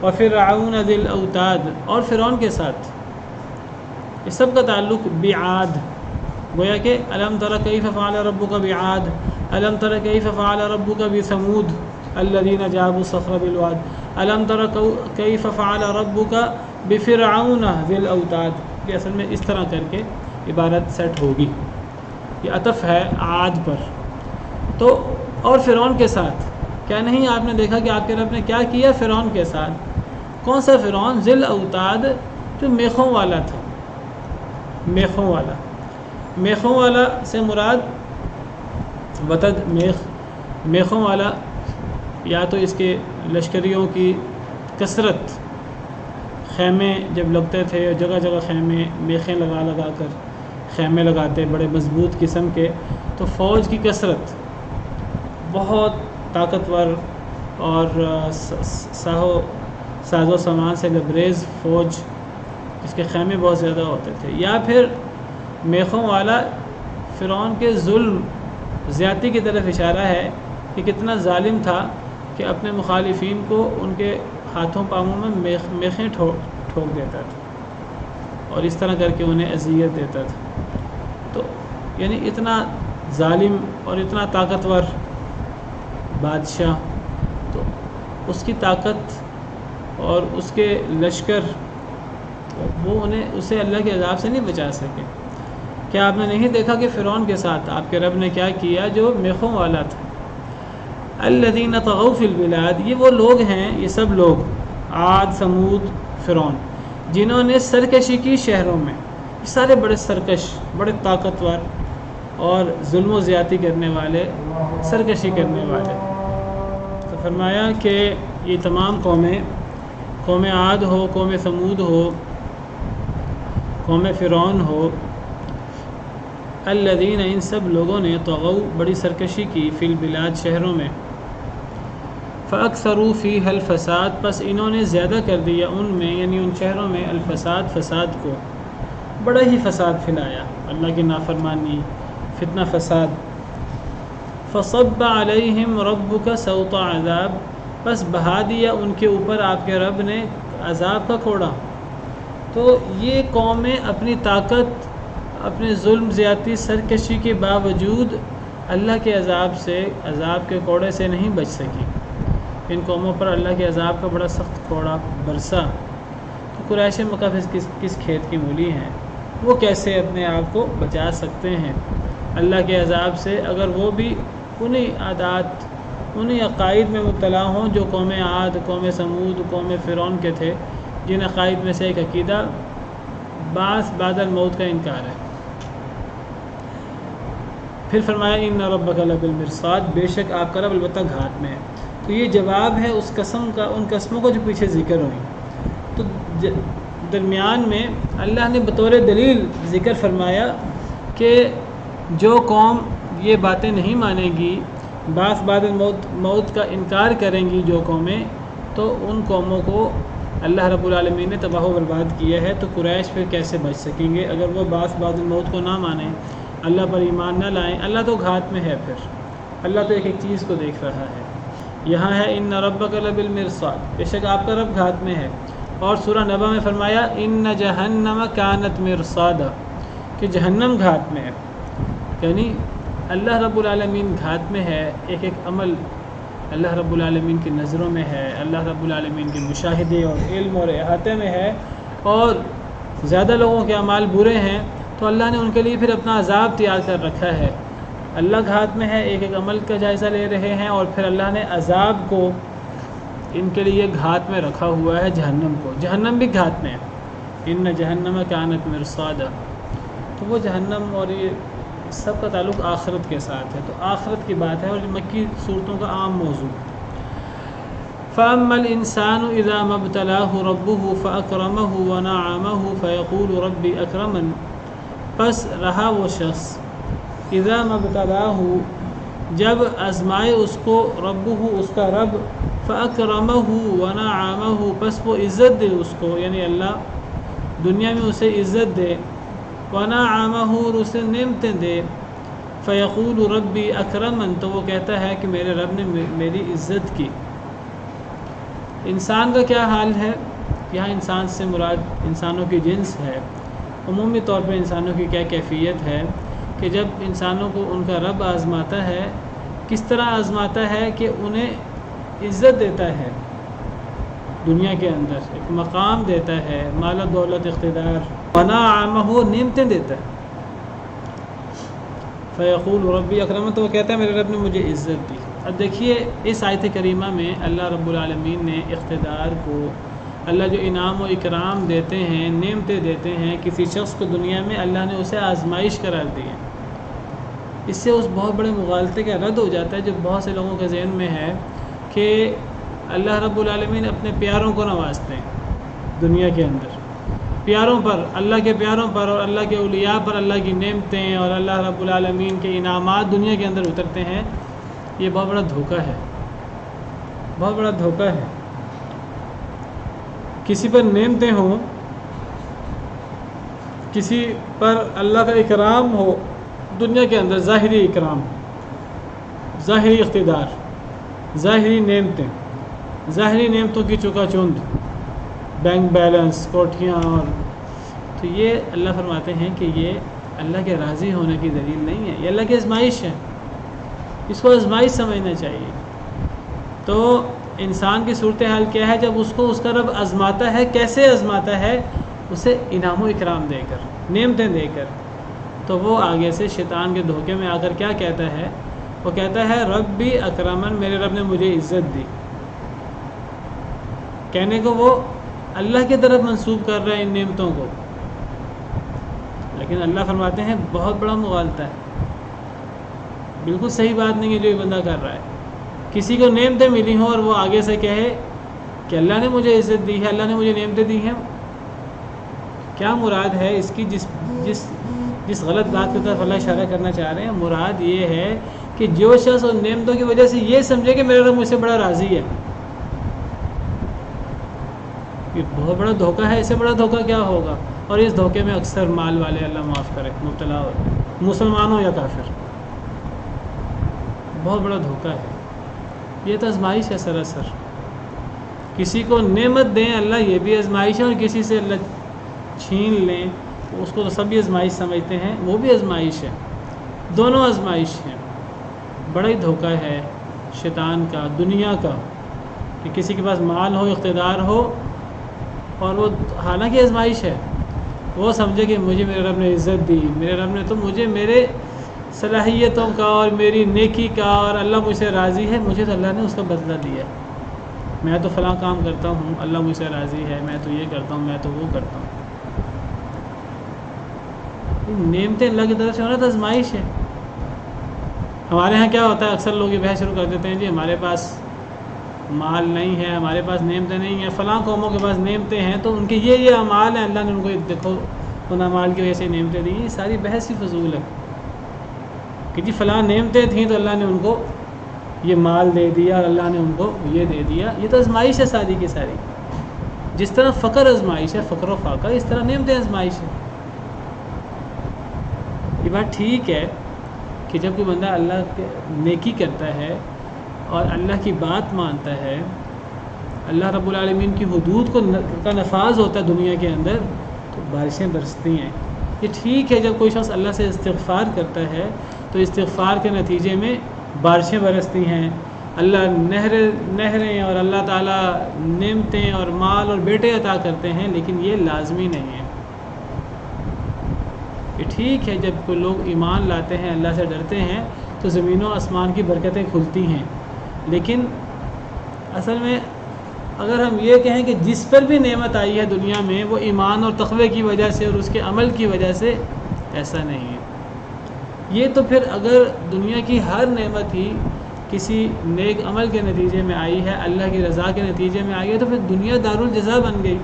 وفرعون ذی الاوتاد، اور فرعون کے ساتھ یہ سب کا تعلق بعاد، گویا کہ الم تر کیف فعل ربک بعاد، الم تر کیف فعل ربک بثمود الذین جابوا الصخر بالواد، الم تر کیف فعل ربک بفرعون ذی الاوتاد۔ یہ اصل میں اس طرح کر کے عبارت سیٹ ہوگی، یہ عطف ہے عاد پر۔ تو اور فرعون کے ساتھ کیا نہیں آپ نے دیکھا کہ آپ کے رب نے کیا کیا فرعون کے ساتھ؟ کون سا فرعون؟ ذی الاوتاد، جو میخوں والا تھا، میخوں والا۔ میخوں والا سے مراد وتد میخوں والا، یا تو اس کے لشکریوں کی کثرت، خیمے جب لگتے تھے جگہ جگہ خیمے، میخیں لگا لگا کر خیمے لگاتے بڑے مضبوط قسم کے، تو فوج کی کثرت، بہت طاقتور اور ساز و سامان سے لبریز فوج، اس کے خیمے بہت زیادہ ہوتے تھے۔ یا پھر میخوں والا فرعون کے ظلم زیادتی کی طرف اشارہ ہے کہ کتنا ظالم تھا کہ اپنے مخالفین کو ان کے ہاتھوں پاؤں میں میخیں ٹھوک دیتا تھا اور اس طرح کر کے انہیں اذیت دیتا تھا۔ تو یعنی اتنا ظالم اور اتنا طاقتور بادشاہ، تو اس کی طاقت اور اس کے لشکر وہ اسے اللہ کے عذاب سے نہیں بچا سکے۔ کیا آپ نے نہیں دیکھا کہ فرعون کے ساتھ آپ کے رب نے کیا کیا؟ جو میخوں والا تھا۔ الذین طغوا فی البلاد، یہ وہ لوگ ہیں، یہ سب لوگ عاد، ثمود، فرعون، جنہوں نے سرکشی کی شہروں میں۔ یہ سارے بڑے سرکش، بڑے طاقتور اور ظلم و زیادتی کرنے والے، سرکشی کرنے والے۔ تو فرمایا کہ یہ تمام قومیں، قوم عاد ہو، قوم ثمود ہو، قوم فرعون ہو، الذین، ان سب لوگوں نے طغوا، بڑی سرکشی کی، فی البلاد، شہروں میں، فاکثروا فیہا الفساد، پس انہوں نے زیادہ کر دیا ان میں، یعنی ان شہروں میں، الفساد، فساد کو، بڑا ہی فساد پھیلایا، اللہ کی نافرمانی، فتنہ فساد۔ فصب علیہم ربک سوط عذاب، بس بہا دیا ان کے اوپر آپ کے رب نے عذاب کا کوڑا۔ تو یہ قومیں اپنی طاقت، اپنے ظلم زیادتی، سرکشی کے باوجود اللہ کے عذاب سے، عذاب کے کوڑے سے نہیں بچ سکی۔ ان قوموں پر اللہ کے عذاب کا بڑا سخت کوڑا برسا۔ تو قریش مکہ کس کھیت کی مولی ہیں؟ وہ کیسے اپنے آپ کو بچا سکتے ہیں اللہ کے عذاب سے، اگر وہ بھی انہی عادات، انہی عقائد میں مبتلا ہوں جو قوم عاد، قوم ثمود، قوم فرعون کے تھے، جن عقائد میں سے ایک عقیدہ بعث بعد الموت کا انکار ہے۔ پھر فرمایا ان ربک لبالمرصاد، بے شک آپ کا رب البتہ گھات میں ہے۔ تو یہ جواب ہے اس قسم کا، ان قسموں کو جو پیچھے ذکر ہوئی۔ تو درمیان میں اللہ نے بطور دلیل ذکر فرمایا کہ جو قوم یہ باتیں نہیں مانے گی، بعث بعد الموت، موت کا انکار کریں گی جو قومیں، تو ان قوموں کو اللہ رب العالمین نے تباہ و برباد کیا ہے۔ تو قریش پھر کیسے بچ سکیں گے اگر وہ بعث بعد الموت کو نہ مانیں، اللہ پر ایمان نہ لائیں؟ اللہ تو گھات میں ہے، پھر اللہ تو ایک ایک چیز کو دیکھ رہا ہے۔ یہاں ہے ان ربک لبالمرصاد، بے شک آپ کا رب گھات میں ہے۔ اور سورہ نبا میں فرمایا ان جہنم کانت مرصادا، کہ جہنم گھات میں ہے، یعنی اللہ رب العالمین گھات میں ہے۔ ایک ایک عمل اللہ رب العالمین کی نظروں میں ہے، اللہ رب العالمین کے مشاہدے اور علم اور احاطے میں ہے۔ اور زیادہ لوگوں کے اعمال برے ہیں تو اللہ نے ان کے لیے پھر اپنا عذاب تیار کر رکھا ہے۔ اللہ گھات میں ہے، ایک ایک عمل کا جائزہ لے رہے ہیں، اور پھر اللہ نے عذاب کو ان کے لیے گھات میں رکھا ہوا ہے، جہنم کو۔ جہنم بھی گھات میں ہے، ان جہنم کانت مرصادا۔ تو وہ جہنم اور یہ سب کا تعلق آخرت کے ساتھ ہے، تو آخرت کی بات ہے، اور مکی صورتوں کا عام موضوع۔ فَأَمَّا الْإِنسَانُ إِذَا مَا ابْتَلَاهُ رَبُّهُ فَأَكْرَمَهُ وَنَعَّمَهُ فَيَقُولُ رَبِّ أَكْرَمَنِ، پس رہا وہ شخص، اذا ما ابتلاه، جب آزمائے اس کو، ربہ، اس کا رب، فاکرمہ ونعمہ، پس وہ عزت دے اس کو، یعنی اللہ دنیا میں اسے عزت دے، ونعمہ، اور اسے نعمتیں دے، فیقول ربی اکرمن، تو وہ کہتا ہے کہ میرے رب نے میری عزت کی۔ انسان کا کیا حال ہے؟ یہاں انسان سے مراد انسانوں کی جنس ہے۔ عمومی طور پر انسانوں کی کیا کیفیت ہے کہ جب انسانوں کو ان کا رب آزماتا ہے، کس طرح آزماتا ہے کہ انہیں عزت دیتا ہے دنیا کے اندر، ایک مقام دیتا ہے، مال و دولت، اقتدار، ونعمہ، نعمتیں دیتا ہے. فیقول ربی اکرمن، تو وہ کہتا ہے میرے رب نے مجھے عزت دی. اب دیکھیے اس آیت کریمہ میں اللہ رب العالمین نے اقتدار کو، اللہ جو انعام و اکرام دیتے ہیں، نعمتیں دیتے ہیں کسی شخص کو دنیا میں، اللہ نے اسے آزمائش قرار دی ہے. اس سے اس بہت بڑے مغالطے کا رد ہو جاتا ہے جو بہت سے لوگوں کے ذہن میں ہے کہ اللہ رب العالمین اپنے پیاروں کو نوازتے ہیں دنیا کے اندر، پیاروں پر، اللہ کے پیاروں پر اور اللہ کے اولیاء پر اللہ کی نعمتیں اور اللہ رب العالمین کے انعامات دنیا کے اندر اترتے ہیں. یہ بہت بڑا دھوکہ ہے، بہت بڑا دھوکہ ہے. کسی پر نعمتیں ہوں، کسی پر اللہ کا اکرام ہو دنیا کے اندر، ظاہری اکرام، ظاہری اقتدار، ظاہری نعمتیں، ظاہری نعمتوں کی چکا چوند، بینک بیلنس، کوٹھیاں، اور تو یہ اللہ فرماتے ہیں کہ یہ اللہ کے راضی ہونے کی دلیل نہیں ہے، یہ اللہ کی آزمائش ہے. اس کو آزمائش سمجھنا چاہیے. تو انسان کی صورتحال کیا ہے جب اس کو اس کا رب آزماتا ہے؟ کیسے آزماتا ہے؟ اسے انعام و اکرام دے کر، نعمتیں دے کر. تو وہ آگے سے شیطان کے دھوکے میں آ کر کیا کہتا ہے؟ وہ کہتا ہے ربی اکرمن، میرے رب نے مجھے عزت دی. کہنے کو وہ اللہ کی طرف منسوب کر رہا ہے ان نعمتوں کو، لیکن اللہ فرماتے ہیں بہت بڑا مغالطہ ہے، بالکل صحیح بات نہیں ہے جو یہ بندہ کر رہا ہے. کسی کو نعمتیں ملی ہوں اور وہ آگے سے کہے کہ اللہ نے مجھے عزت دی ہے، اللہ نے مجھے نعمتیں دی ہیں. کیا مراد ہے اس کی؟ جس غلط بات کی طرف اللہ اشارہ کرنا چاہ رہے ہیں، مراد یہ ہے کہ جو شخص ان نعمتوں کی وجہ سے یہ سمجھے کہ میرا رب مجھ سے بڑا راضی ہے، یہ بہت بڑا دھوکہ ہے. اس سے بڑا دھوکہ کیا ہوگا؟ اور اس دھوکے میں اکثر مال والے، اللہ معاف کرے، مبتلا ہوتے ہیں، مسلمان ہو یا کافر. بہت بڑا دھوکہ ہے. یہ تو آزمائش ہے سراسر. کسی کو نعمت دیں اللہ، یہ بھی آزمائش ہے، اور کسی سے اللہ چھین لیں اس کو تو سب بھی آزمائش سمجھتے ہیں، وہ بھی آزمائش ہے. دونوں آزمائش ہیں. بڑا ہی دھوکہ ہے شیطان کا، دنیا کا، کہ کسی کے پاس مال ہو، اقتدار ہو، اور وہ حالانکہ آزمائش ہے، وہ سمجھے کہ مجھے میرے رب نے عزت دی، میرے رب نے تو مجھے میرے صلاحیتوں کا اور میری نیکی کا، اور اللہ مجھ سے راضی ہے، مجھے تو اللہ نے اس کا بدلہ دیا. میں تو فلاں کام کرتا ہوں، اللہ مجھ سے راضی ہے، میں تو یہ کرتا ہوں، میں تو وہ کرتا ہوں. نعمتیں اللہ کی طرف سے ہونا تو آزمائش ہے. ہمارے ہاں کیا ہوتا ہے، اکثر لوگ یہ بحث شروع کر دیتے ہیں جی ہمارے پاس مال نہیں ہے، ہمارے پاس نعمتیں نہیں ہیں، فلاں قوموں کے پاس نعمتیں ہیں تو ان کے یہ اعمال ہیں، اللہ نے ان کو دیکھو ان اعمال کی وجہ سے نعمتیں دی. یہ ساری بحث ہی فضول ہے کہ جی فلاں نعمتیں تھیں تو اللہ نے ان کو یہ مال دے دیا اور اللہ نے ان کو یہ دے دیا. یہ تو آزمائش ہے ساری کی ساری. جس طرح فقر آزمائش ہے، فقر و فاقہ، اس طرح نعمتیں آزمائش ہے. یہ بات ٹھیک ہے کہ جب کوئی بندہ اللہ کے نیکی کرتا ہے اور اللہ کی بات مانتا ہے، اللہ رب العالمین کی حدود کا نفاذ ہوتا ہے دنیا کے اندر، تو بارشیں برستی ہیں. یہ ٹھیک ہے جب کوئی شخص اللہ سے استغفار کرتا ہے تو استغفار کے نتیجے میں بارشیں برستی ہیں، اللہ نہریں اور اللہ تعالیٰ نعمتیں اور مال اور بیٹے عطا کرتے ہیں، لیکن یہ لازمی نہیں ہے. یہ ٹھیک ہے جب کوئی لوگ ایمان لاتے ہیں، اللہ سے ڈرتے ہیں، تو زمین و آسمان کی برکتیں کھلتی ہیں. لیکن اصل میں اگر ہم یہ کہیں کہ جس پر بھی نعمت آئی ہے دنیا میں وہ ایمان اور تقوی کی وجہ سے اور اس کے عمل کی وجہ سے، ایسا نہیں ہے. یہ تو پھر اگر دنیا کی ہر نعمت ہی کسی نیک عمل کے نتیجے میں آئی ہے، اللہ کی رضا کے نتیجے میں آئی ہے، تو پھر دنیا دارالجزا بن گئی.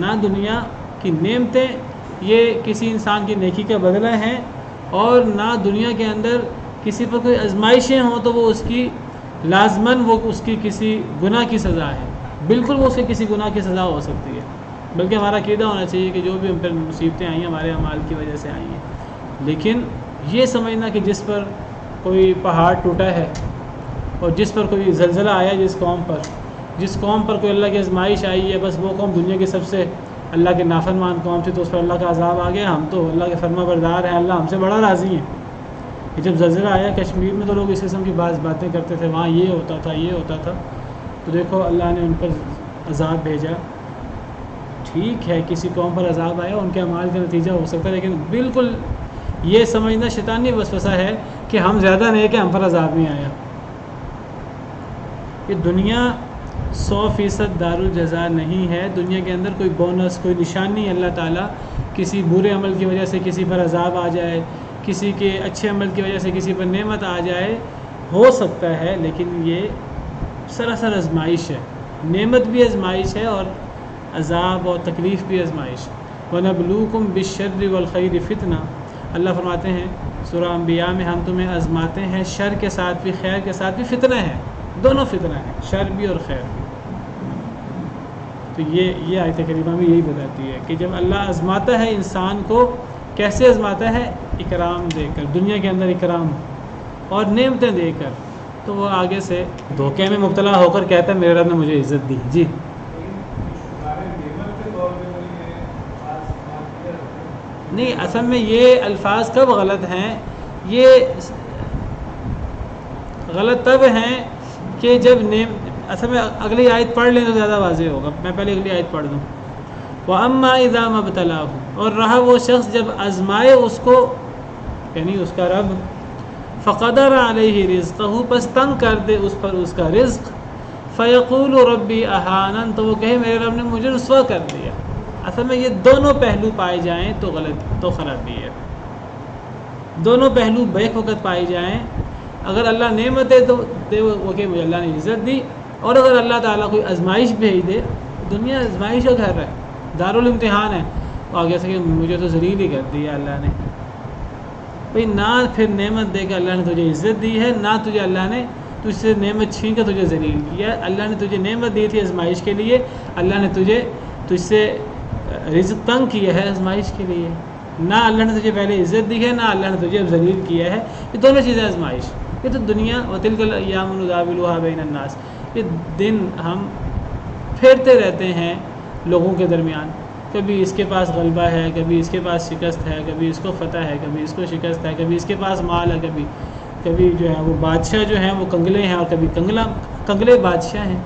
نہ دنیا کی نعمتیں یہ کسی انسان کی نیکی کا بدلہ ہیں، اور نہ دنیا کے اندر کسی پر کوئی آزمائشیں ہوں تو وہ اس کی لازماً وہ اس کی کسی گناہ کی سزا ہے. بالکل وہ اس کے کسی گناہ کی سزا ہو سکتی ہے، بلکہ ہمارا عقیدہ ہونا چاہیے کہ جو بھی ہم پر مصیبتیں آئی ہیں ہمارے اعمال کی وجہ سے آئی ہیں. لیکن یہ سمجھنا کہ جس پر کوئی پہاڑ ٹوٹا ہے اور جس پر کوئی زلزلہ آیا جس قوم پر، جس قوم پر کوئی اللہ کی آزمائش آئی ہے، بس وہ قوم دنیا کی سب سے اللہ کے نافرمان قوم تھی، تو اس پر اللہ کا عذاب آ گیا. ہم تو اللہ کے فرما بردار ہیں، اللہ ہم سے بڑا راضی ہیں. کہ جب زلزلہ آیا کشمیر میں تو لوگ اس قسم کی باتیں کرتے تھے، وہاں یہ ہوتا تھا یہ ہوتا تھا. تو دیکھو اللہ نے ان پر عذاب بھیجا. ٹھیک ہے کسی قوم پر عذاب آیا، ان کے اعمال کا نتیجہ ہو سکتا ہے، لیکن بالکل یہ سمجھنا شیطانی وسوسہ ہے کہ ہم زیادہ نیک ہیں، ہم پر عذاب نہیں آیا. یہ دنیا 100% دارالجزا نہیں ہے. دنیا کے اندر کوئی بونس، کوئی نشانی اللہ تعالیٰ کسی برے عمل کی وجہ سے کسی پر عذاب آ جائے، کسی کے اچھے عمل کی وجہ سے کسی پر نعمت آ جائے، ہو سکتا ہے، لیکن یہ سراسر آزمائش ہے. نعمت بھی آزمائش ہے اور عذاب اور تکلیف بھی آزمائش. وَنَبْلُوكُمْ بِالشَّرِّ وَالْخَيْرِ فِتْنَةً. اللہ فرماتے ہیں سورہ انبیاء میں، ہم تمہیں آزماتے ہیں شر کے ساتھ بھی خیر کے ساتھ بھی. فتنہ ہے، دونوں فتنہ ہیں، شر بھی اور خیر بھی. تو یہ آیت کریمہ میں یہی بتاتی ہے کہ جب اللہ آزماتا ہے انسان کو، کیسے آزماتا ہے؟ اکرام دے کر، دنیا کے اندر اکرام اور نعمتیں دے کر. تو وہ آگے سے دھوکے میں مبتلا ہو کر کہتا ہے میرے رب نے مجھے عزت دی. جی نہیں، اصل میں یہ الفاظ کب غلط ہیں؟ یہ غلط تب ہیں کہ جب اصل میں اگلی آیت پڑھ لیں تو زیادہ واضح ہوگا. میں پہلے اگلی آیت پڑھ دوں. وَأَمَّا إِذَا مَا ابْتَلَاهُ. اور رہا وہ شخص جب آزمائے اس کو، یعنی اس کا رب، فَقَدَرَ عَلَيْهِ رِزْقَهُ، پس تنگ کر دے اس پر اس کا رزق، فَيَقُولُ رَبِّي أَهَانَنِ، تو وہ کہے میرے رب نے مجھے رسوا کر دیا. اصل میں یہ دونوں پہلو پائے جائیں تو غلط، تو خرابی ہے. دونوں پہلو بیک وقت پائے جائیں. اگر اللہ نعمت دے تو دے وہ کہ مجھے اللہ نے عزت دی، اور اگر اللہ تعالیٰ کوئی آزمائش بھیج دے، دنیا آزمائش کا گھر ہے، دارالامتحان ہے، تو آگے سے کہ مجھے تو ذلیل ہی کر دیا اللہ نے. بھئی نہ پھر نعمت دے کے اللہ نے تجھے عزت دی ہے، نہ تجھے اللہ نے تجھ سے نعمت چھین کر تجھے ذلیل کیا. اللہ نے تجھے نعمت دی تھی آزمائش کے لیے، اللہ نے تجھ سے رزق تنگ کیا ہے آزمائش کے لیے. نہ اللہ نے تجھے پہلے عزت دی ہے، نہ اللہ نے تجھے اب ذلیل کیا ہے. یہ دونوں چیزیں آزمائش. یہ تو دنیا وَتِلْكَ الْأَيَّامُ نُدَاوِلُهَا بَيْنَ النَّاسِ. یہ دن ہم پھیرتے رہتے ہیں لوگوں کے درمیان. کبھی اس کے پاس غلبہ ہے، کبھی اس کے پاس شکست ہے، کبھی اس کو فتح ہے، کبھی اس کو شکست ہے، کبھی اس کے پاس مال ہے، کبھی جو ہے وہ بادشاہ جو ہیں وہ کنگلے ہیں، اور کبھی کنگلے بادشاہ ہیں.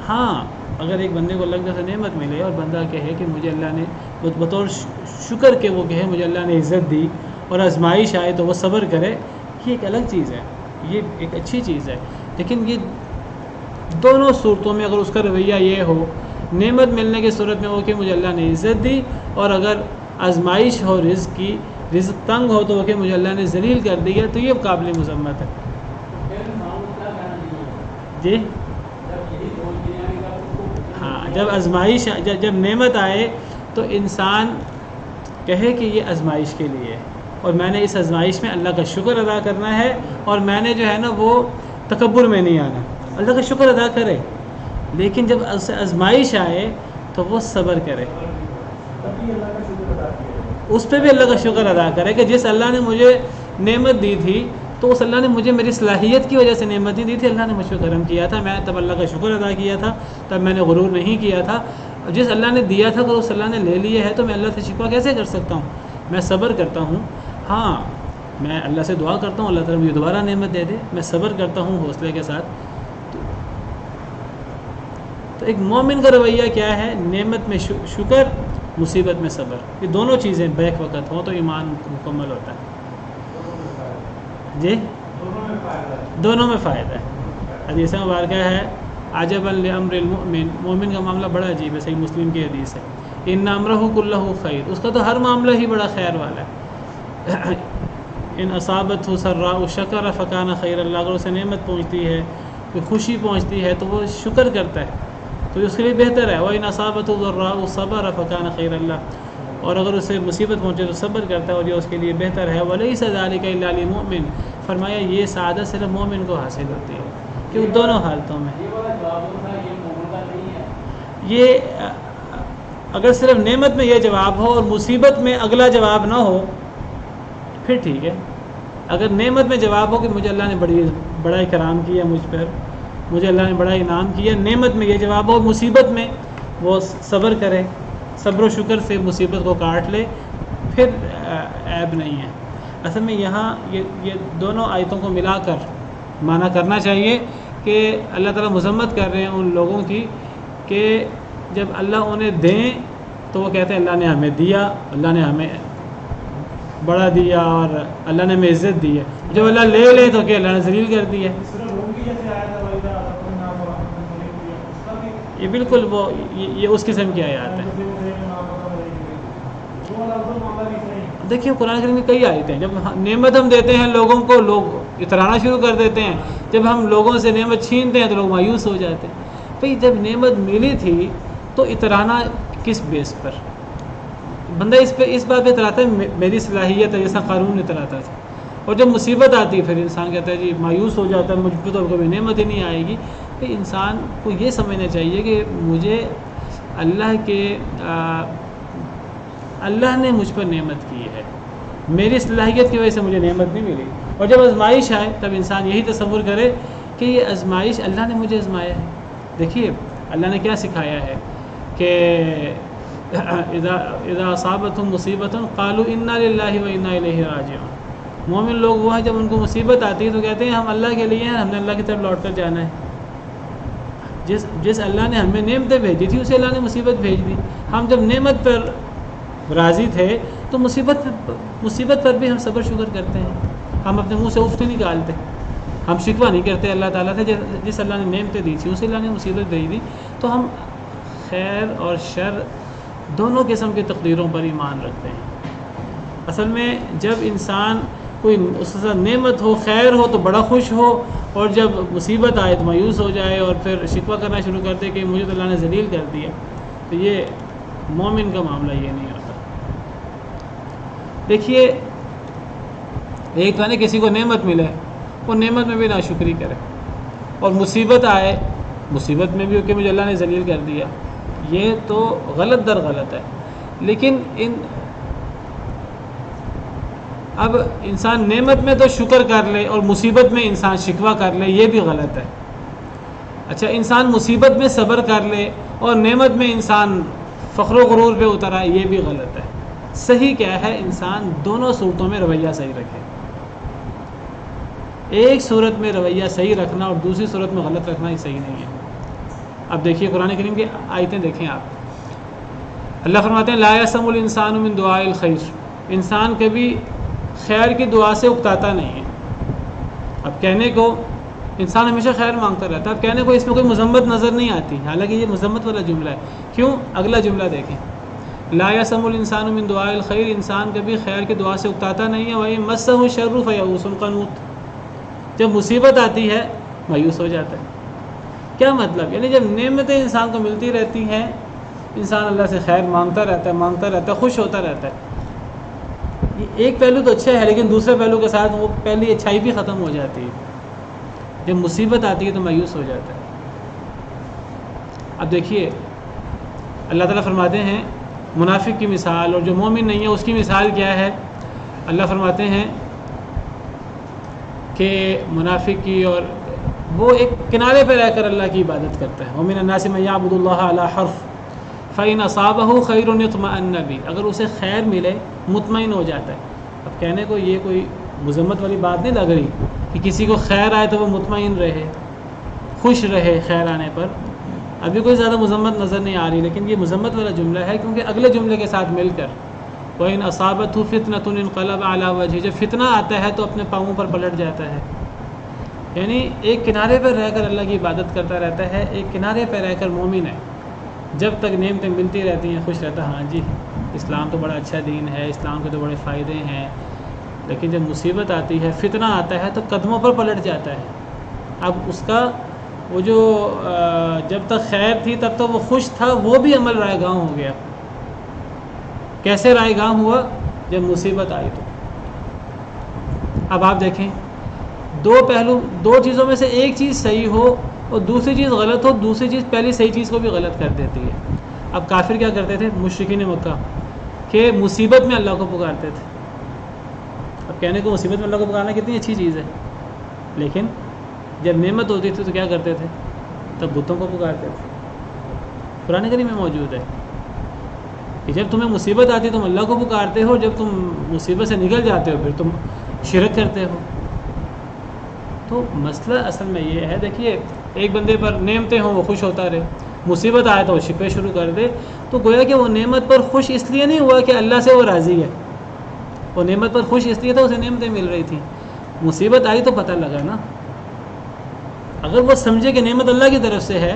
ہاں اگر ایک بندے کو اللہ سے نعمت ملے اور بندہ کہے کہ مجھے اللہ نے بطور شکر کے، وہ کہے مجھے اللہ نے عزت دی اور آزمائش آئے تو وہ صبر کرے، یہ ایک الگ چیز ہے، یہ ایک اچھی چیز ہے. لیکن یہ دونوں صورتوں میں اگر اس کا رویہ یہ ہو، نعمت ملنے کی صورت میں وہ کہ مجھے اللہ نے عزت دی، اور اگر آزمائش ہو رزق کی، رزق تنگ ہو تو وہ کہ مجھے اللہ نے ذلیل کر دیا، تو یہ قابل مذمت ہے. جی ہاں، جب آزمائش، جب نعمت آئے تو انسان کہے کہ یہ آزمائش کے لیے، اور میں نے اس آزمائش میں اللہ کا شکر ادا کرنا ہے، اور میں نے جو ہے نا وہ تکبر میں نہیں آنا. اللہ کا شکر ادا کرے، لیکن جب آزمائش آئے تو وہ صبر کرے، اس پہ بھی اللہ کا شکر ادا کرے کہ جس اللہ نے مجھے نعمت دی تھی تو اس اللہ نے مجھے میری صلاحیت کی وجہ سے نعمت نہیں دی تھی، اللہ نے مجھ پہ کرم کیا تھا، میں تب اللہ کا شکر ادا کیا تھا، تب میں نے غرور نہیں کیا تھا. جس اللہ نے دیا تھا اگر اس اللہ نے لے لیا ہے تو میں اللہ سے شکوہ کیسے کر سکتا ہوں؟ میں صبر کرتا ہوں. ہاں میں اللہ سے دعا کرتا ہوں اللہ تعالیٰ مجھے دوبارہ نعمت دے دے، میں صبر کرتا ہوں حوصلے کے ساتھ. تو ایک مومن کا رویہ کیا ہے؟ نعمت میں شکر، مصیبت میں صبر. یہ دونوں چیزیں بیک وقت ہوں تو ایمان مکمل ہوتا ہے. جی دونوں میں فائدہ ہے. حدیث مبارکہ ہے عجبا لامر المؤمن، مومن کا معاملہ بڑا عجیب ہے. صحیح مسلم کی حدیث ہے، ان امرہ کلہ خیر، اس کا تو ہر معاملہ ہی بڑا خیر والا ہے. ان اصابتہ سراء شکر فکان خیر اللہ، اگر اسے نعمت پہنچتی ہے، کوئی خوشی پہنچتی ہے تو وہ شکر کرتا ہے تو اس کے لیے بہتر ہے. وَإِنْ أَصَابَتْهُ ضَرَّاءُ صَبَرَ فَكَانَ خَيْرًا لَهُ، اور اگر اسے مصیبت پہنچے تو صبر کرتا ہے اور یہ اس کے لیے بہتر ہے. وَلَيْسَ ذَلِكَ إِلَّا لِلْمُؤْمِنِ، فرمایا یہ سعادت صرف مومن کو حاصل ہوتی ہے کہ دونوں حالتوں میں. یہ اگر صرف نعمت میں یہ جواب ہو اور مصیبت میں اگلا جواب نہ ہو پھر ٹھیک ہے. اگر نعمت میں جواب ہو کہ مجھے اللہ نے بڑا اکرام کیا مجھ پر، مجھے اللہ نے بڑا انعام کیا. نعمت میں یہ جواب ہو, مصیبت میں وہ صبر کرے, صبر و شکر سے مصیبت کو کاٹ لے, پھر عیب نہیں ہے. اصل میں یہاں یہ دونوں آیتوں کو ملا کر معنی کرنا چاہیے کہ اللہ تعالیٰ مذمت کر رہے ہیں ان لوگوں کی کہ جب اللہ انہیں دیں تو وہ کہتے ہیں اللہ نے ہمیں دیا, اللہ نے ہمیں بڑا دیا اور اللہ نے ہمیں عزت دی ہے. جب اللہ لے لے تو کہ اللہ نے ذلیل کر دی ہے. یہ بالکل وہ یہ اس قسم کی آیات ہیں. دیکھیے قرآن کریم میں کئی آیتیں ہیں, جب نعمت ہم دیتے ہیں لوگوں کو لوگ اترانا شروع کر دیتے ہیں, جب ہم لوگوں سے نعمت چھینتے ہیں تو لوگ مایوس ہو جاتے ہیں. بھئی جب نعمت ملی تھی تو اترانا کس بیس پر؟ بندہ اس بات پہ اتراتا ہے میری صلاحیت ہے, جیسا قارون نے اتراتا تھا. اور جب مصیبت آتی ہے پھر انسان کہتا ہے جی مایوس ہو جاتا ہے, مجھ پہ تو کبھی نعمت ہی نہیں آئے گی. کہ انسان کو یہ سمجھنا چاہیے کہ مجھے اللہ نے مجھ پر نعمت کی ہے, میری صلاحیت کی وجہ سے مجھے نعمت نہیں ملی. اور جب آزمائش آئے تب انسان یہی تصور کرے کہ یہ آزمائش اللہ نے مجھے آزمایا ہے. دیکھیے اللہ نے کیا سکھایا ہے کہ اذا اصابتهم مصیبت قالوا انا للہ و انا الیہ راجعون. مومن لوگ وہ ہیں جب ان کو مصیبت آتی ہے تو کہتے ہیں ہم اللہ کے لیے ہیں, ہم نے اللہ کی طرف لوٹ کر جانا ہے. جس اللہ نے ہمیں نعمتیں بھیجی تھی اسے اللہ نے مصیبت بھیج دی. ہم جب نعمت پر راضی تھے تو مصیبت پر بھی ہم صبر شکر کرتے ہیں, ہم اپنے منہ سے اف نہیں نکالتے, ہم شکوہ نہیں کرتے اللہ تعالیٰ سے. جس اللہ نے نعمتیں دی تھی اسے اللہ نے مصیبت بھیج دی. تو ہم خیر اور شر دونوں قسم کی تقدیروں پر ایمان رکھتے ہیں. اصل میں جب انسان کوئی اس کے ساتھ نعمت ہو, خیر ہو تو بڑا خوش ہو, اور جب مصیبت آئے تو مایوس ہو جائے اور پھر شکوہ کرنا شروع کر دے کہ مجھے تو اللہ نے ذلیل کر دیا. تو یہ مومن کا معاملہ یہ نہیں ہوتا. دیکھیے ایک تو ہے نا کسی کو نعمت ملے وہ نعمت میں بھی ناشکری کرے, اور مصیبت آئے مصیبت میں بھی کہ مجھے اللہ نے ذلیل کر دیا. یہ تو غلط در غلط ہے. لیکن اب انسان نعمت میں تو شکر کر لے اور مصیبت میں انسان شکوہ کر لے, یہ بھی غلط ہے. اچھا انسان مصیبت میں صبر کر لے اور نعمت میں انسان فخر و غرور پہ اتر آئے, یہ بھی غلط ہے. صحیح کیا ہے, انسان دونوں صورتوں میں رویہ صحیح رکھے. ایک صورت میں رویہ صحیح رکھنا اور دوسری صورت میں غلط رکھنا ہی صحیح نہیں ہے. اب دیکھیے قرآن کریم کی آیتیں دیکھیں آپ. اللہ فرماتے ہیں لا یسم الانسان من دعاء الخیر, انسان کبھی خیر کی دعا سے اکتاتا نہیں ہے. اب کہنے کو انسان ہمیشہ خیر مانگتا رہتا ہے, اب کہنے کو اس میں کوئی مذمت نظر نہیں آتی, حالانکہ یہ مذمت والا جملہ ہے. کیوں؟ اگلا جملہ دیکھیں, لا یسم الانسان من دعاء الخیر, انسان کبھی خیر کی دعا سے اکتاتا نہیں ہے. وَإِن مَسَّهُ الشَّرُّ فَيَئُوسٌ قَنُوطٌ, جب مصیبت آتی ہے مایوس ہو جاتا ہے. کیا مطلب؟ یعنی جب نعمتیں انسان کو ملتی رہتی ہیں انسان اللہ سے خیر مانگتا رہتا ہے, خوش ہوتا رہتا ہے. یہ ایک پہلو تو اچھا ہے, لیکن دوسرے پہلو کے ساتھ وہ پہلی اچھائی بھی ختم ہو جاتی ہے. جب مصیبت آتی ہے تو مایوس ہو جاتا ہے. اب دیکھیے اللہ تعالیٰ فرماتے ہیں منافق کی مثال اور جو مومن نہیں ہے اس کی مثال کیا ہے. اللہ فرماتے ہیں کہ منافق کی, اور وہ ایک کنارے پہ رہ کر اللہ کی عبادت کرتا ہے. وَمِنَ النَّاسِ مَن يَعْبُدُ اللَّهَ عَلَى حَرْفٍ فَإِنْ أَصَابَهُ خَيْرٌ اطْمَأَنَّ بِهِ, اگر اسے خیر ملے مطمئن ہو جاتا ہے. اب کہنے کو یہ کوئی مذمت والی بات نہیں لگ رہی کہ کسی کو خیر آئے تو وہ مطمئن رہے, خوش رہے خیر آنے پر. ابھی کوئی زیادہ مذمت نظر نہیں آ رہی, لیکن یہ مذمت والا جملہ ہے کیونکہ اگلے جملے کے ساتھ مل کر وَإِنْ أَصَابَتْهُ فِتْنَةٌ انقلب عَلَى وَجْهِهِ, جب فتنہ آتا ہے تو اپنے پاؤں پر پلٹ جاتا ہے. یعنی ایک کنارے پر رہ کر اللہ کی عبادت کرتا رہتا ہے, ایک کنارے پر رہ کر مومن ہے. جب تک نعمتیں ملتی رہتی ہیں خوش رہتا ہے, ہاں جی اسلام تو بڑا اچھا دین ہے, اسلام کے تو بڑے فائدے ہیں. لیکن جب مصیبت آتی ہے, فتنہ آتا ہے تو قدموں پر پلٹ جاتا ہے. اب اس کا وہ جو جب تک خیر تھی تب تک وہ خوش تھا, وہ بھی عمل رائے گاہ ہو گیا. کیسے رائے گاہ ہوا؟ جب مصیبت آئی تو. اب آپ دیکھیں دو پہلو, دو چیزوں میں سے ایک چیز صحیح ہو اور دوسری چیز غلط ہو, دوسری چیز پہلی صحیح چیز کو بھی غلط کر دیتی ہے. اب کافر کیا کرتے تھے مشرکین مکہ, کہ مصیبت میں اللہ کو پکارتے تھے. اب کہنے کو مصیبت میں اللہ کو پکارنا کتنی اچھی چیز ہے, لیکن جب نعمت ہوتی تھی تو کیا کرتے تھے؟ تب بتوں کو پکارتے تھے. قرآن کریم میں موجود ہے کہ جب تمہیں مصیبت آتی تم اللہ کو پکارتے ہو، جب تم مصیبت سے نکل جاتے ہو پھر تم شرک کرتے ہو. تو مسئلہ اصل میں یہ ہے، دیکھیے ایک بندے پر نعمتیں ہوں وہ خوش ہوتا رہے، مصیبت آئے تو وہ شکوے شروع کر دے، تو گویا کہ وہ نعمت پر خوش اس لیے نہیں ہوا کہ اللہ سے وہ راضی ہے، وہ نعمت پر خوش اس لیے تھا اسے نعمتیں مل رہی تھیں. مصیبت آئی تو پتہ لگا نا. اگر وہ سمجھے کہ نعمت اللہ کی طرف سے ہے،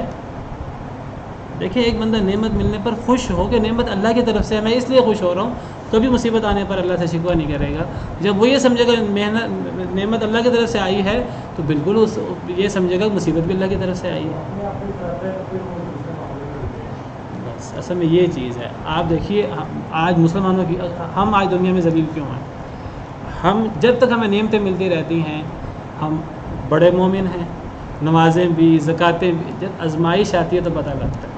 دیکھیں ایک بندہ نعمت ملنے پر خوش ہو کہ نعمت اللہ کی طرف سے ہے، میں اس لیے خوش ہو رہا ہوں، کبھی مصیبت آنے پر اللہ سے شکوہ نہیں کرے گا. جب وہ یہ سمجھے گا نعمت اللہ کی طرف سے آئی ہے تو بالکل یہ سمجھے گا مصیبت بھی اللہ کی طرف سے آئی ہے. بس اصل میں یہ چیز ہے. آپ دیکھیے آج مسلمانوں کی، ہم آج دنیا میں ذلیل کیوں ہیں؟ ہم جب تک ہمیں نعمتیں ملتی رہتی ہیں ہم بڑے مومن ہیں، نمازیں بھی، زکاتیں بھی. جب آزمائش آتی ہے تو پتہ لگتا ہے.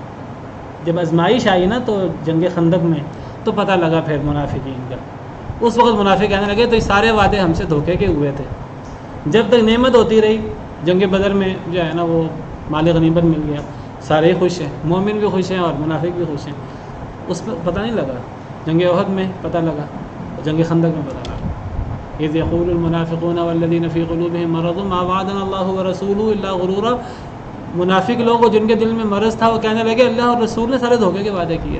جب آزمائش آئی نا تو جنگ خندق میں تو پتہ لگا پھر منافقین کا. اس وقت منافق کہنے لگے تو یہ سارے وعدے ہم سے دھوکے کے ہوئے تھے. جب تک نعمت ہوتی رہی، جنگ بدر میں جو ہے نا وہ مال غنیمت مل گیا، سارے خوش ہیں، مومن بھی خوش ہیں اور منافق بھی خوش ہیں. اس میں پتہ نہیں لگا. جنگ احد میں پتہ لگا، جنگ خندق میں پتہ لگا. اذ یقول المنافقون والذین فی قلوبہم مرض ما وعدنا اللہ ورسولہ الا غرورا. منافق لوگ جن کے دل میں مرض تھا وہ کہنے لگے اللہ اور رسول نے سارے دھوکے کے وعدے کیے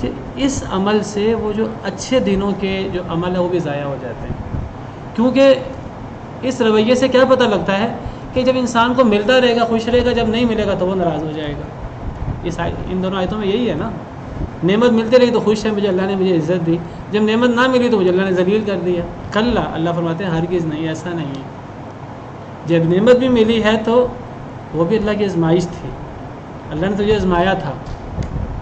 تھے. اس عمل سے وہ جو اچھے دنوں کے جو عمل ہے وہ بھی ضائع ہو جاتے ہیں. کیونکہ اس رویے سے کیا پتہ لگتا ہے کہ جب انسان کو ملتا رہے گا خوش رہے گا، جب نہیں ملے گا تو وہ ناراض ہو جائے گا. ان دونوں آیتوں میں یہی ہے نا. نعمت ملتی رہی تو خوش ہے، مجھے اللہ نے مجھے عزت دی. جب نعمت نہ ملی تو مجھے اللہ نے ذلیل کر دیا. کلا، اللہ فرماتے ہیں ہرگز نہیں، ایسا نہیں ہے. جب نعمت بھی ملی ہے تو وہ بھی اللہ کی آزمائش تھی. اللہ نے تجھے آزمایا تھا،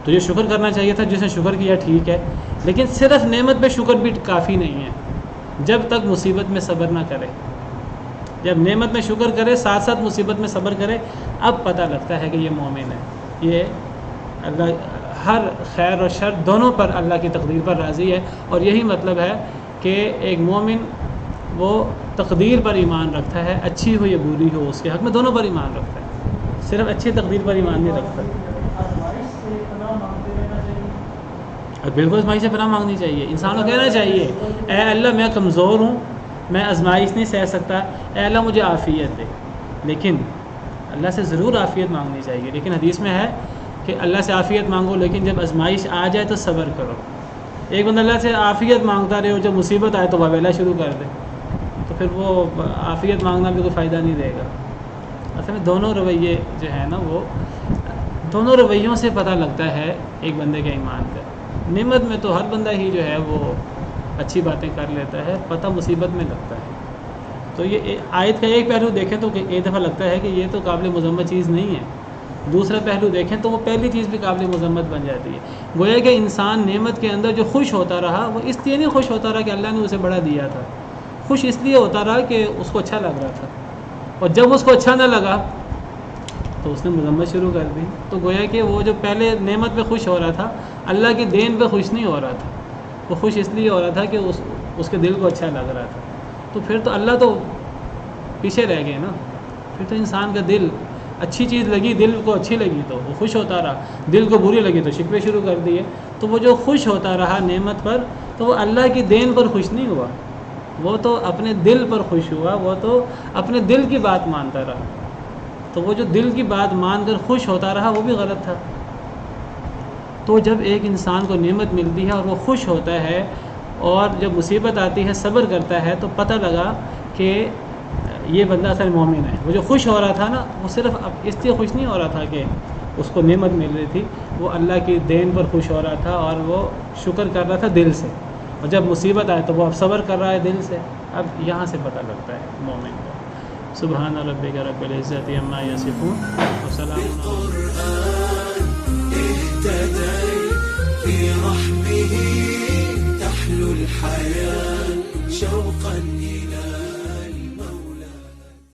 تجھے شکر کرنا چاہیے تھا. جس نے شکر کیا ٹھیک ہے، لیکن صرف نعمت پہ شکر بھی کافی نہیں ہے جب تک مصیبت میں صبر نہ کرے. جب نعمت میں شکر کرے ساتھ ساتھ مصیبت میں صبر کرے، اب پتہ لگتا ہے کہ یہ مومن ہے. یہ اللہ ہر خیر اور شر دونوں پر اللہ کی تقدیر پر راضی ہے. اور یہی مطلب ہے کہ ایک مومن وہ تقدیر پر ایمان رکھتا ہے، اچھی ہو یا بری ہو اس کے حق میں دونوں پر ایمان رکھتا ہے، صرف اچھی تقدیر پر ایمان نہیں رکھتا. بالکل آزمائش سے پناہ مانگنی چاہیے. انسان کو کہنا چاہیے اے اللہ میں کمزور ہوں، میں آزمائش نہیں سہ سکتا، اے اللہ مجھے عافیت دے. لیکن اللہ سے ضرور عافیت مانگنی چاہیے. لیکن حدیث میں ہے کہ اللہ سے عافیت مانگو لیکن جب آزمائش آ جائے تو صبر کرو. ایک بندہ اللہ سے عافیت مانگتا رہے اور جب مصیبت آئے تو واویلا شروع کر دے تو پھر وہ عافیت مانگنا بھی کوئی فائدہ نہیں دے گا. اصل میں دونوں رویے جو ہے نا وہ دونوں رویوں سے پتہ لگتا ہے ایک بندے کے ایمان کا. نعمت میں تو ہر بندہ ہی جو ہے وہ اچھی باتیں کر لیتا ہے، پتہ مصیبت میں لگتا ہے. تو یہ آیت کا ایک پہلو دیکھیں تو ایک دفعہ لگتا ہے کہ یہ تو قابل مذمت چیز نہیں ہے. دوسرا پہلو دیکھیں تو وہ پہلی چیز بھی قابل مذمت بن جاتی ہے. گویا کہ انسان نعمت کے اندر جو خوش ہوتا رہا وہ اس لیے نہیں خوش ہوتا رہا کہ اللہ نے اسے بڑا دیا تھا، خوش اس لیے ہوتا رہا کہ اس کو اچھا لگ رہا تھا. اور جب اس کو اچھا نہ لگا تو اس نے مذمت شروع کر دی. تو گویا کہ وہ جو پہلے نعمت پہ خوش ہو رہا تھا اللہ کی دین پہ خوش نہیں ہو رہا تھا. وہ خوش اس لیے ہو رہا تھا کہ اس کے دل کو اچھا لگ رہا تھا. تو پھر تو اللہ تو پیچھے رہ گئے نا. پھر تو انسان کا دل اچھی چیز لگی، دل کو اچھی لگی تو وہ خوش ہوتا رہا، دل کو بری لگی تو شکوے شروع کر دیے. تو وہ جو خوش ہوتا رہا نعمت پر تو وہ اللہ کی دین پر خوش نہیں ہوا، وہ تو اپنے دل پر خوش ہوا، وہ تو اپنے دل کی بات مانتا رہا. تو وہ جو دل کی بات مان کر خوش ہوتا رہا وہ بھی غلط تھا. تو جب ایک انسان کو نعمت ملتی ہے اور وہ خوش ہوتا ہے اور جب مصیبت آتی ہے صبر کرتا ہے تو پتہ لگا کہ یہ بندہ اصل مومن ہے. وہ جو خوش ہو رہا تھا نا وہ صرف اس لیے خوش نہیں ہو رہا تھا کہ اس کو نعمت مل رہی تھی، وہ اللہ کی دین پر خوش ہو رہا تھا اور وہ شکر کر رہا تھا دل سے. اور جب مصیبت آئے تو وہ اب صبر کر رہا ہے دل سے. اب یہاں سے پتہ لگتا ہے مومن کو. سبحان ربک رب العزت عما یصفون وسلام.